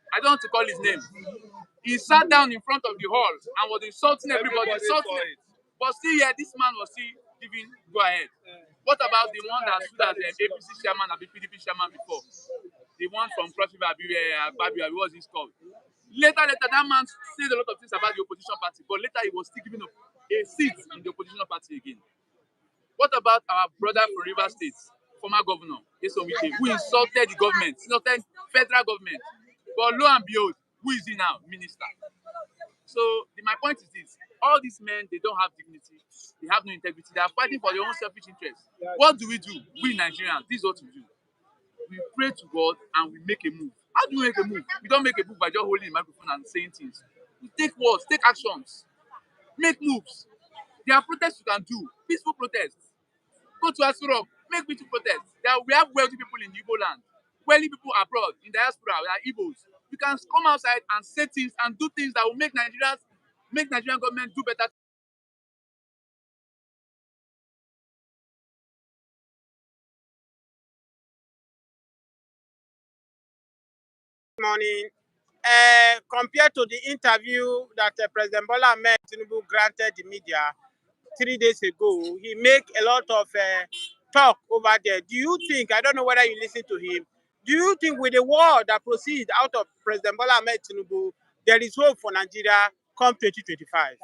I don't want to call his name. He sat down in front of the hall and was insulting everybody. But still, yeah, this man was still giving go ahead. What about the one that stood as the APC chairman and the PDP chairman before? The one from Cross River, what was his called? Later, that man said a lot of things about the opposition party, but later he was still giving up a seat in the opposition party again. What about our brother from River State, former governor, who insulted the government, insulted federal government? But lo and behold, who is he now? Minister. So my point is this. All these men, they don't have dignity. They have no integrity. They are fighting for their own selfish interests. What do? We Nigerians, this is what we do. We pray to God and we make a move. How do we make a move? We don't make a move by just holding the microphone and saying things. We take words, take actions, make moves. There are protests you can do, peaceful protests. Go to Asari, make peaceful protests. We have wealthy people in Igbo land, wealthy people abroad, in diaspora, we are Igbos. We can come outside and say things and do things that will make Nigerian government do better. Morning. Compared to the interview that President Bola Ahmed Tinubu granted the media 3 days ago, he make a lot of talk over there. Do you think, I don't know whether you listen to him, do you think with the war that proceeds out of President Bola Ahmed Tinubu, there is hope for Nigeria come 2025?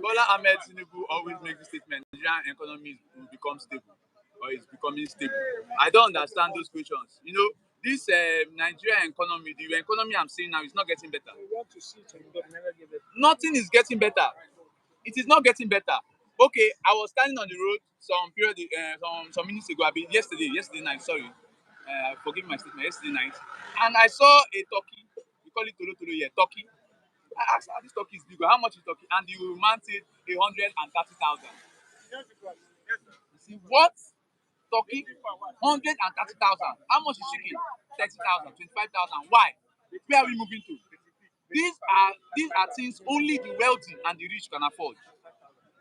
Bola Ahmed Tinubu always makes the statement, Nigerian economy will become stable or is becoming stable. I don't understand those questions. You know, this Nigerian economy, the economy I'm seeing now is not getting better. Nothing is getting better. It is not getting better. Okay, I was standing on the road some minutes ago, yesterday night, sorry. Forgive my statement, yesterday night. And I saw a turkey, we call it tolo here, turkey. I asked how this turkey is big, how much is turkey? And the man said 130,000. You see, what? Turkey? 130,000. How much is chicken? 30,000, 25,000. Why? Where are we moving to? These are things only the wealthy and the rich can afford.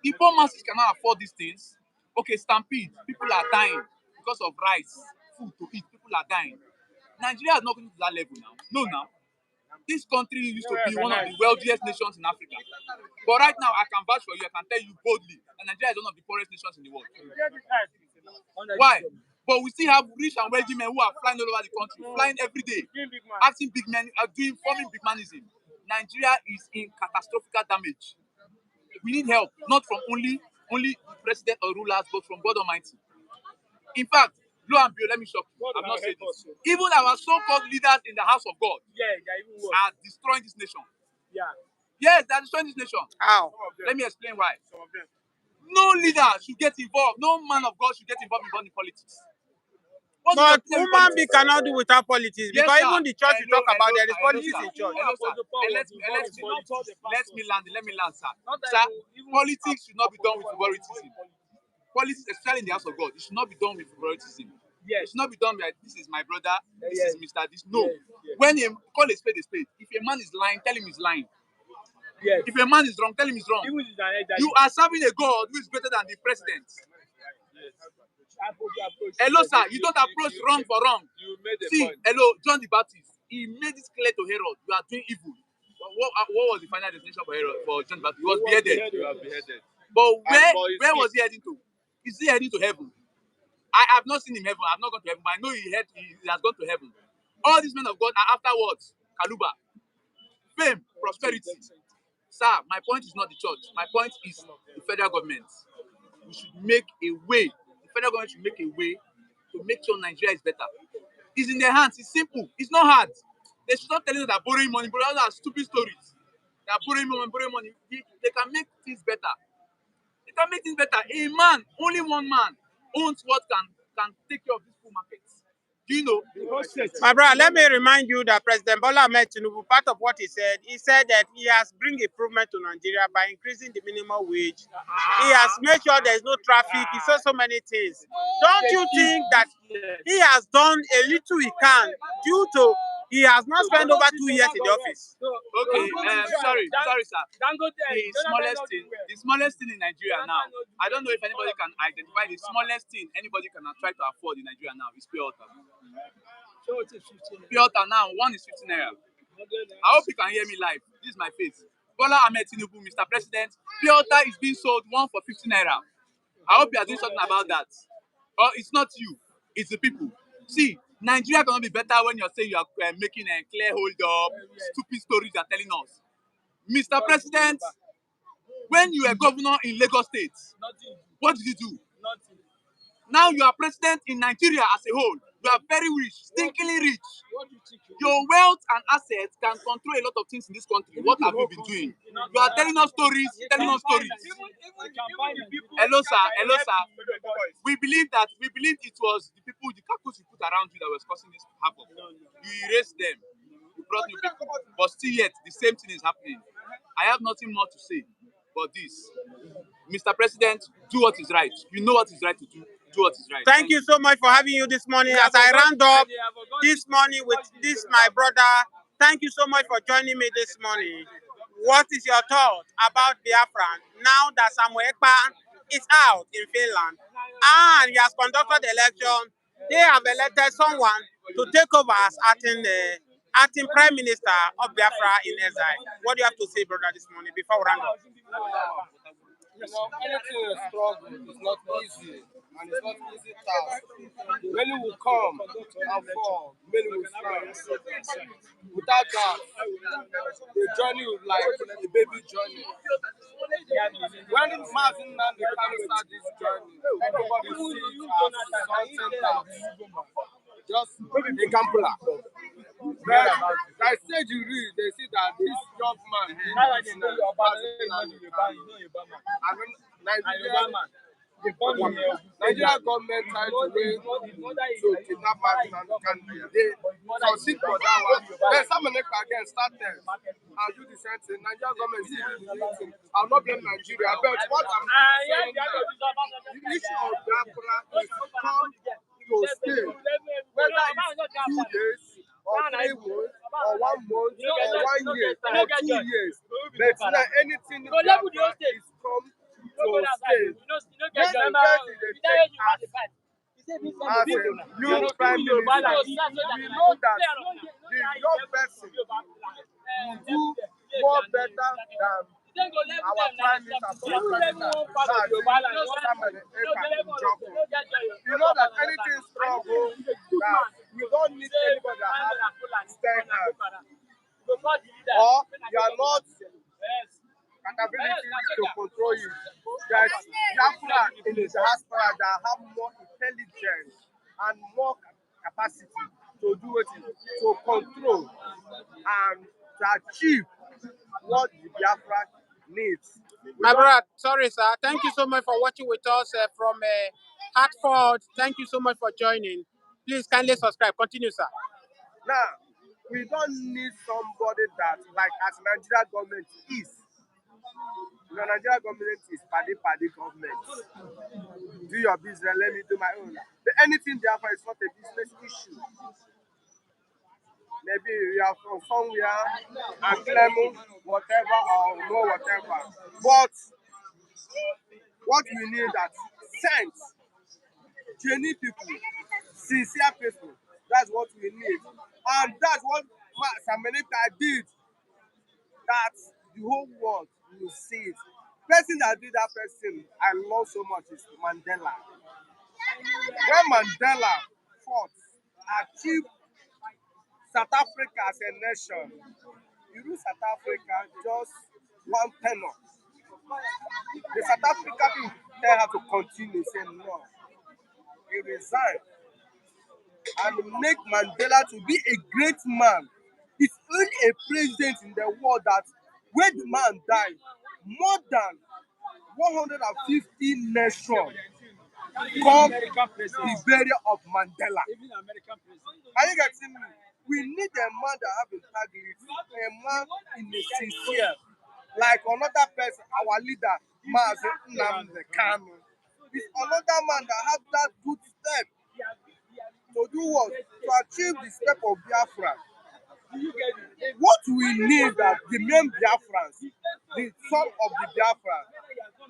The poor masses cannot afford these things. Okay, stampede. People are dying because of rice, food to eat. People are dying. Nigeria is not going to that level now. No, now. This country used to be one of the wealthiest nations in Africa. But right now, I can vouch for you, I can tell you boldly that Nigeria is one of the poorest nations in the world. Why? But we still have rich and wealthy men who are flying all over the country, flying every day, acting big men, forming big manism. Nigeria is in catastrophic damage. We need help, not from only the president or rulers, but from God Almighty. In fact, lo and behold, let me shock you. I'm not saying this. Even our so-called leaders in the house of God are destroying this nation. Yes, they are destroying this nation. How? Let me explain why. No leader should get involved. No man of God should get involved in politics. But human being cannot do without politics, Yes, because sir. even the church you talk about, there is politics in church. Hello, sir. Let me land, sir. Sir, politics should not be done with favoritism. Politics, especially in the house of God, it should not be done with favoritism. It should not be done like, this is my brother, this is Mr. This. No. When you call a spade, if a man is lying, tell him he's lying. If a man is wrong, tell him he's wrong. You are serving a God who is greater than the president. Hello, sir. You don't approach wrong for wrong. See, hello, John the Baptist. He made it clear to Herod, you are doing evil. What was the final destination for Herod, for John the Baptist? He was beheaded. But where was he heading to? Is he heading to heaven? I have not seen him heaven. I have not gone to heaven, but I know he has gone to heaven. All these men of God are afterwards. Kaluba, fame, prosperity. Sir, my point is not the church. My point is the federal government. We should make a way. The federal government should make a way to make sure Nigeria is better. It's in their hands. It's simple. It's not hard. They should not tell you that borrowing money. But those are stupid stories. They are borrowing money. They can make things better. They can make things better. A man, only one man, owns what can take care of these full markets. Do you know? My brother, let me remind you that President Bola Ahmed Tinubu, part of what he said that he has bring improvement to Nigeria by increasing the minimum wage. He has made sure there is no traffic. He said so many things. Don't you think that he has done a little he can due to he has not spent over 2 years in the office? Okay, sorry, sir. The smallest thing in Nigeria now. I don't know if anybody can identify the smallest thing anybody can try to afford in Nigeria now is pure water. Pure water now, one is 15 naira. I hope you can hear me live. This is my face. Bola Ahmed Tinubu, Mr. President, pure water is being sold one for 15 naira. I hope you are doing something about that. Or it's not you, it's the people. See, Nigeria cannot be better when you're saying you are making a clear hold up, stupid stories you are telling us. Mr. President, when you were governor in Lagos State, what did you do? Now you are president in Nigeria as a whole. You are very rich, stinkingly rich. Your wealth and assets can control a lot of things in this country. What have you been doing? You are telling us stories, telling us stories. Hello, sir. Hello, sir. We believe it was the people, the couples you put around you that was causing this havoc. You erased them. You brought new people. But still yet, the same thing is happening. I have nothing more to say but this. Mr. President, do what is right. You know what is right to do. Do what is right. Thank you so much for having you this morning. As I round up this morning with this, my brother, thank you so much for joining me this morning. What is your thought about Biafra now that Samuel Ekpa is out in Finland and he has conducted the election? They have elected someone to take over as acting Prime Minister of Biafra in exile. What do you have to say, brother, this morning before we round up? Anything is struggle is not easy, and it's not easy task. Many will come and fall, many will stand. Without that, the journey is like a baby journey. When Martin Nnamdi Kanu started this journey, everybody sees it as something that just a gambler. But by stage you read, they see that this young man is Nigeria government tried to wait to kidnap Martin and Kanu. They succeed for that one. Then some again start there and do the same thing. Nigeria government is doing the same thing. I'll not blame Nigeria, but what I'm saying now, the issue of Biafra is come to stay. Whether it's 2 days, or 3 months, or 1 month, or 1 year, or 2 years. But now anything Biafra is come to stay. When the president take as a new prime minister, we know that the young person will do more better than our prime minister for president. You know that anything struggle, that we don't need anybody that have strength or you are not capability to control you. That Biafra in the diaspora that have more intelligence and more capacity to do it, to control and to achieve what the Biafra needs. My brother, sorry, sir. Thank you so much for watching with us from Hartford. Thank you so much for joining. Please kindly subscribe. Continue, sir. Now, we don't need somebody that, like as Nigeria government is. The Nigeria government is party government. Do your business, let me do my own. But anything therefore is not a business issue. Maybe we are from somewhere and claim whatever or no whatever. But what we need that sense, genuine people, sincere people. That's what we need. And that's what Samuelita did. That the whole world will see it. Person that did that person I love so much is Mandela. When Mandela fought, achieved South Africa as a nation, he ruled South Africa just one tenor. The South African people tell her to continue, say no. He resigned and make Mandela to be a great man. It's only a president in the world that when the man died, more than 150 nations come the burial of Mandela. Are you getting me? We need a man that have integrity, a man in a sincere, like another person, our leader, Nnamdi Kanu. It's another man that have that good step to do what? To achieve the step of Biafra. What we need that the main Biafrans, the son of the Biafra,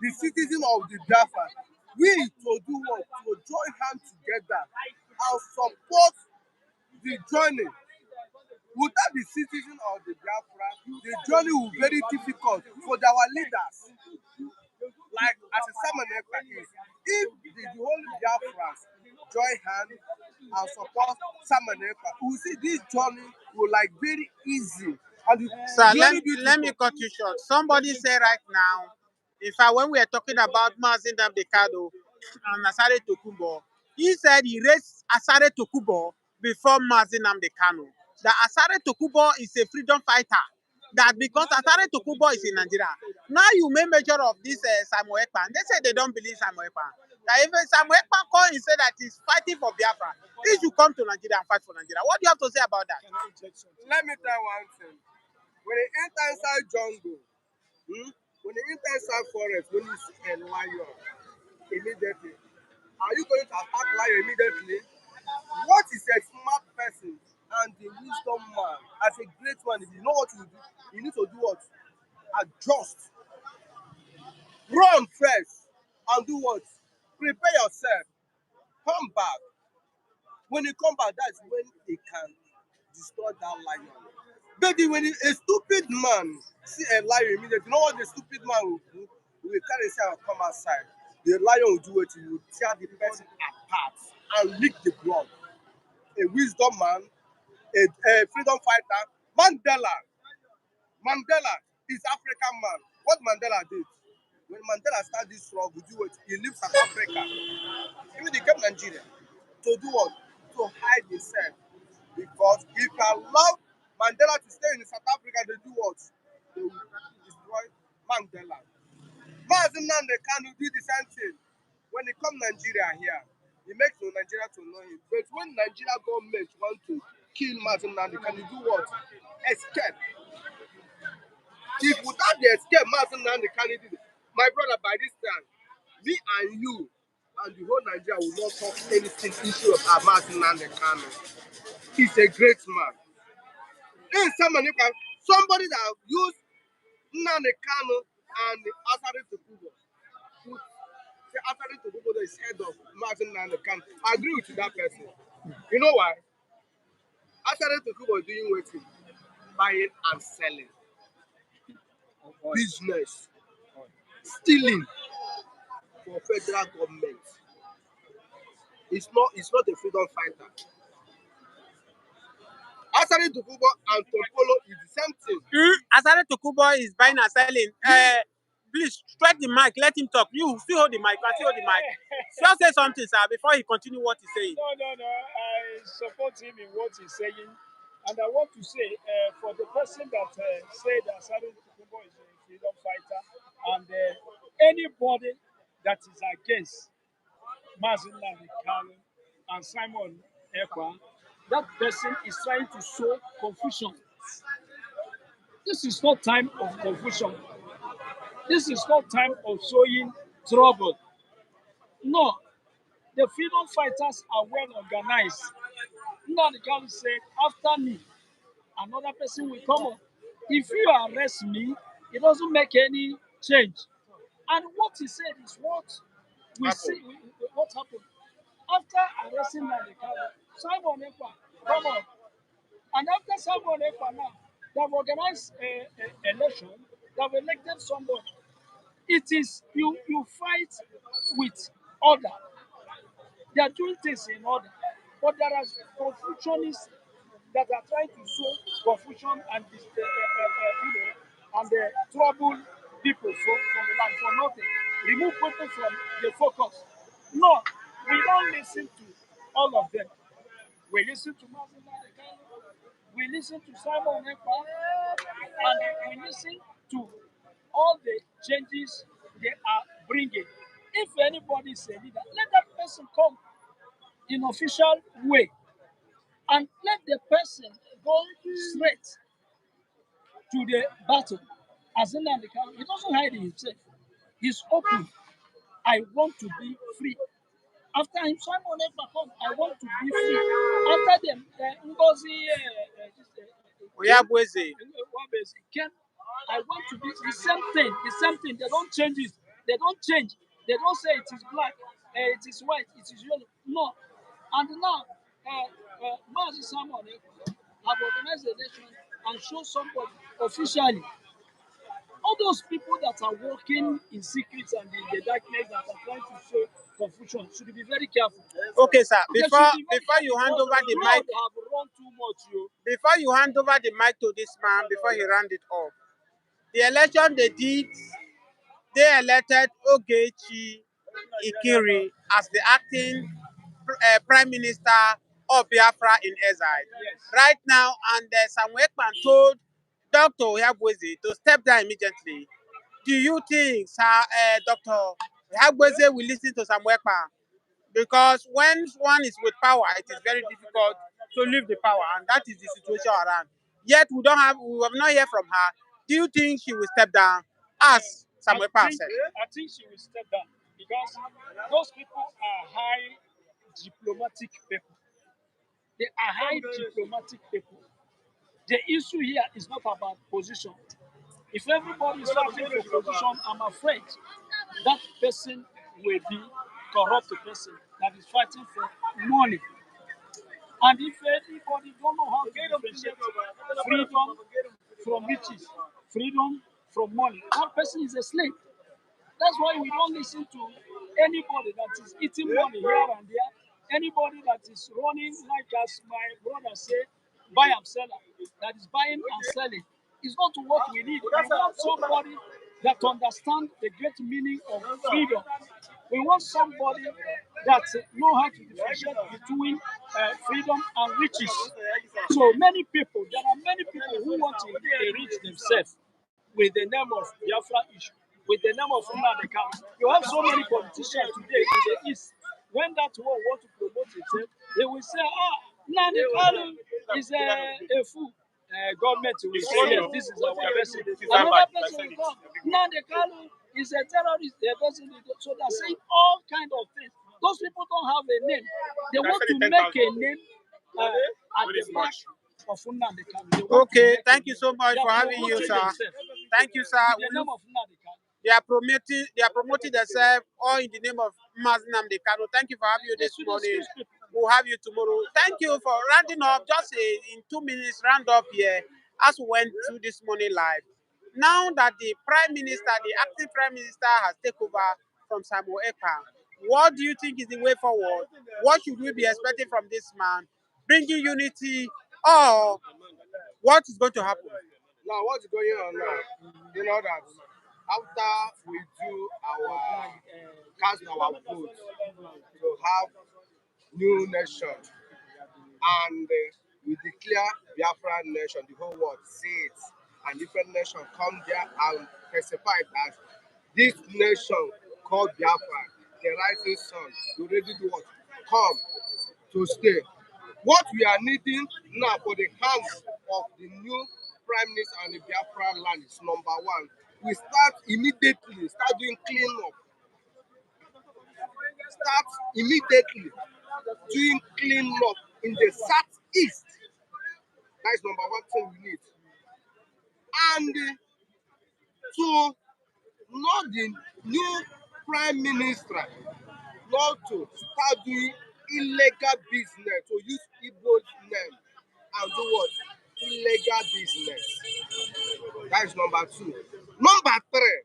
the citizen of the Biafra, we to do what? To join hands together and support the journey. Without the citizen of the Biafra, the journey will be very difficult for our leaders. Like as a Samuel Ekpa is, if the whole Biafrans join hands and support Samuel Ekpa, we see this journey will like very easy. Sir, let me cut you short. Somebody say right now, in fact, when we are talking about Nnamdi Kanu and Asari Tokunbo, He said he raised Asari Tokunbo before Nnamdi Kanu. That Asari Tokunbo is a freedom fighter. That because Asari Tokunbo is in Nigeria. Now you may measure of this Samuel Ekpan. They say they don't believe Samuel Ekpan. That if Samuel Ekpan call and say that he's fighting for Biafra, he should come to Nigeria and fight for Nigeria. What do you have to say about that? Let me tell you one thing. When you enter inside jungle, when you enter inside forest, when you see a lion, immediately, are you going to attack lion immediately? What is a smart person and the wisdom man as a great one? If you know what you do, you need to do what? Adjust. Run first and do what? Prepare yourself. Come back. When you come back, that's when they can destroy that lion. But when a stupid man see a lion immediately, you know what the stupid man will do? He will carry himself and come outside. The lion will do it, he will tear the person apart and lick the blood. A wisdom man, a freedom fighter, Mandela is African man. What Mandela did? When Mandela started this struggle, do it. He leaves South Africa. Even he came to Nigeria to do what? To hide himself. Because if I allow Mandela to stay in South Africa, they do what? They will destroy Mandela. Nnamdi Kanu do the same thing. When he come Nigeria here, he makes Nigeria to know him. But when Nigeria government want to kill Nnamdi Kanu, do what? Escape. If without the escape, Nnamdi Kanu did it. My brother, by this time, me and you and the whole Nigeria will not talk anything issue of Nnamdi Kanu. He's a great man. Somebody that used Nnamdi Kanu and Asari Tokunbo put Asari Tokunbo is head of Nnamdi Kanu. I agree with that person. You know why? Asari Tokunbo is doing what? Buying and selling. Business. Stealing for federal government. It's not a freedom fighter. Asari Tokunbo and Tompolo is the same thing. Asari Tokunbo is buying and selling. Please strike the mic. Let him talk. You still hold the mic. Still hold the mic. Just say something, sir, before he continue what he's saying. No. I support him in what he's saying. And I want to say, for the person that said that Asari Tokunbo is a freedom fighter, and anybody that is against Nnamdi Kanu and Simon Ekpa, that person is trying to sow confusion. This is not time of confusion. This is not time of sowing trouble. No, the freedom fighters are well organized. Nnamdi Kanu said, after me, another person will come up. If you arrest me, it doesn't make any change. And what he said is what we see. What happened after arresting Nnamdi Kanu? Simon Ekpa come up, and after Simon Ekpa now, they have organized an election. They have elected somebody. It is you fight with order. They are doing things in order, but there are confucionists that are trying to sow confusion and trouble people from the land for nothing. Remove people from the focus. No, we don't listen to all of them. We listen to Martin Luther King, we listen to Simon Ekpa, and we listen to all the changes they are bringing. If anybody is a leader, let that person come in official way and let the person go straight to the battle. As in the he doesn't hide himself. He's open. I want to be free. After him, Simon Ekpa come. I want to be free. After them, Ngozi, Ken, I want to be the same thing. The same thing. They don't change it. They don't change. They don't say it is black, it is white, it is yellow. No. And now, Mazi Simon Ekpa have organized a nation and show somebody officially. All those people that are working in secret and in the darkness that are trying to show confusion should be very careful. Okay, sir. Before you hand over the mic, have run too much, before you hand over the mic to this man, before he round it off, the election they did, they elected Ogechi Ikiri as the acting Prime Minister of Biafra in exile. Yes. Right now, and Samuel Ekpan told Dr. Oyabweze to step down immediately. Do you think Dr. Oyabweze will listen to Samuel Ekpan? Because when one is with power, it is very difficult to leave the power, and that is the situation around. Yet we have not heard from her. Do you think she will step down, as Samuel Ekpan said? I think she will step down because those people are high diplomatic people. They are high diplomatic people. The issue here is not about position. If everybody is fighting for position, I'm afraid that person will be corrupt person that is fighting for money. And if anybody don't know how to differentiate freedom from riches, freedom from money, that person is a slave. That's why we don't listen to anybody that is eating money here and there. Anybody that is running, like as my brother said, buy and sell, that is buying and selling. It's not what we need. We want somebody that understands the great meaning of freedom. We want somebody that know how to differentiate between freedom and riches. So many people, there are many people who want to enrich themselves with the name of Biafra issue, with the name of Nnamdi. You have so many politicians today in the East. When that one want to promote himself, they will say, Nnamdi is a fool. Government will say, yes, this is our person. Another person will come, Nnamdi is a terrorist. So they're saying all kind of things. Those people don't have a name. They want to make a name at the back of Nnamdi. Okay, thank you so much for having you, sir. Thank you, sir. The name of Nnamdi. They are promoting themselves all in the name of Nnamdi Kanu. Thank you for having you this morning. We'll have you tomorrow. Thank you for rounding up. Just in 2 minutes, round up here as we went through this morning live. Now that the Prime Minister, the acting Prime Minister, has taken over from Samuel Ekpan, what do you think is the way forward? What should we be expecting from this man? Bringing unity, or what is going to happen? Now, what's going on now? You know that after we do our cast our vote to have new nation, and we declare Biafra nation, the whole world see it, and different nation come there and specify that this nation called Biafra, the rising sun, you ready to what? Come to stay. What we are needing now for the hands of the new Prime Minister and the Biafra land is number one. We start immediately, start doing clean up. Start immediately doing clean up in the southeast. That's number one thing we need. And to know the new Prime Minister not to start doing illegal business, to use Igbo's name and do what? Illegal business. That is number two. Number three,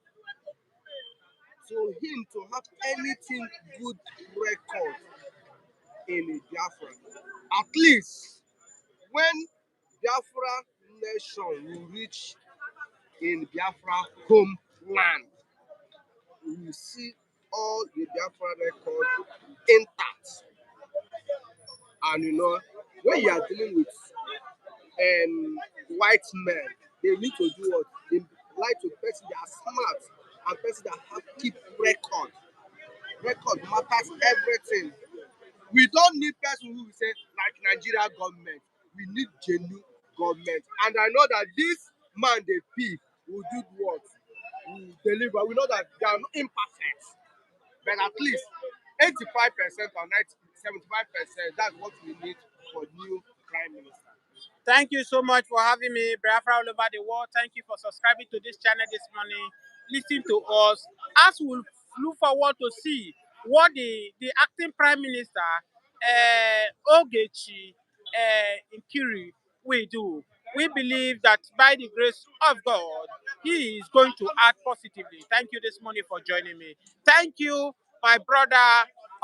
to him to have anything good record in Biafra. At least when Biafra nation will reach in Biafra homeland, we will see all the Biafra record intact. And you know, when you are dealing with white men, they need to do what? They like to person that are smart and person that have keep record. Record matters everything. We don't need person who will say like Nigeria government. We need genuine government. And I know that this man they pay will do what? Will deliver. We know that they are imperfect. But at least 85% or 75%, that's what we need for new Prime Minister. Thank you so much for having me, Biafra all over the world. Thank you for subscribing to this channel this morning, listening to us. As we look forward to see what the acting Prime Minister, Ogechi Nkiri, will do. We believe that by the grace of God, he is going to act positively. Thank you this morning for joining me. Thank you, my brother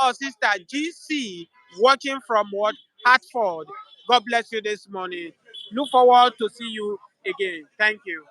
or sister GC, watching from what? Hartford. God bless you this morning. Look forward to see you again. Thank you.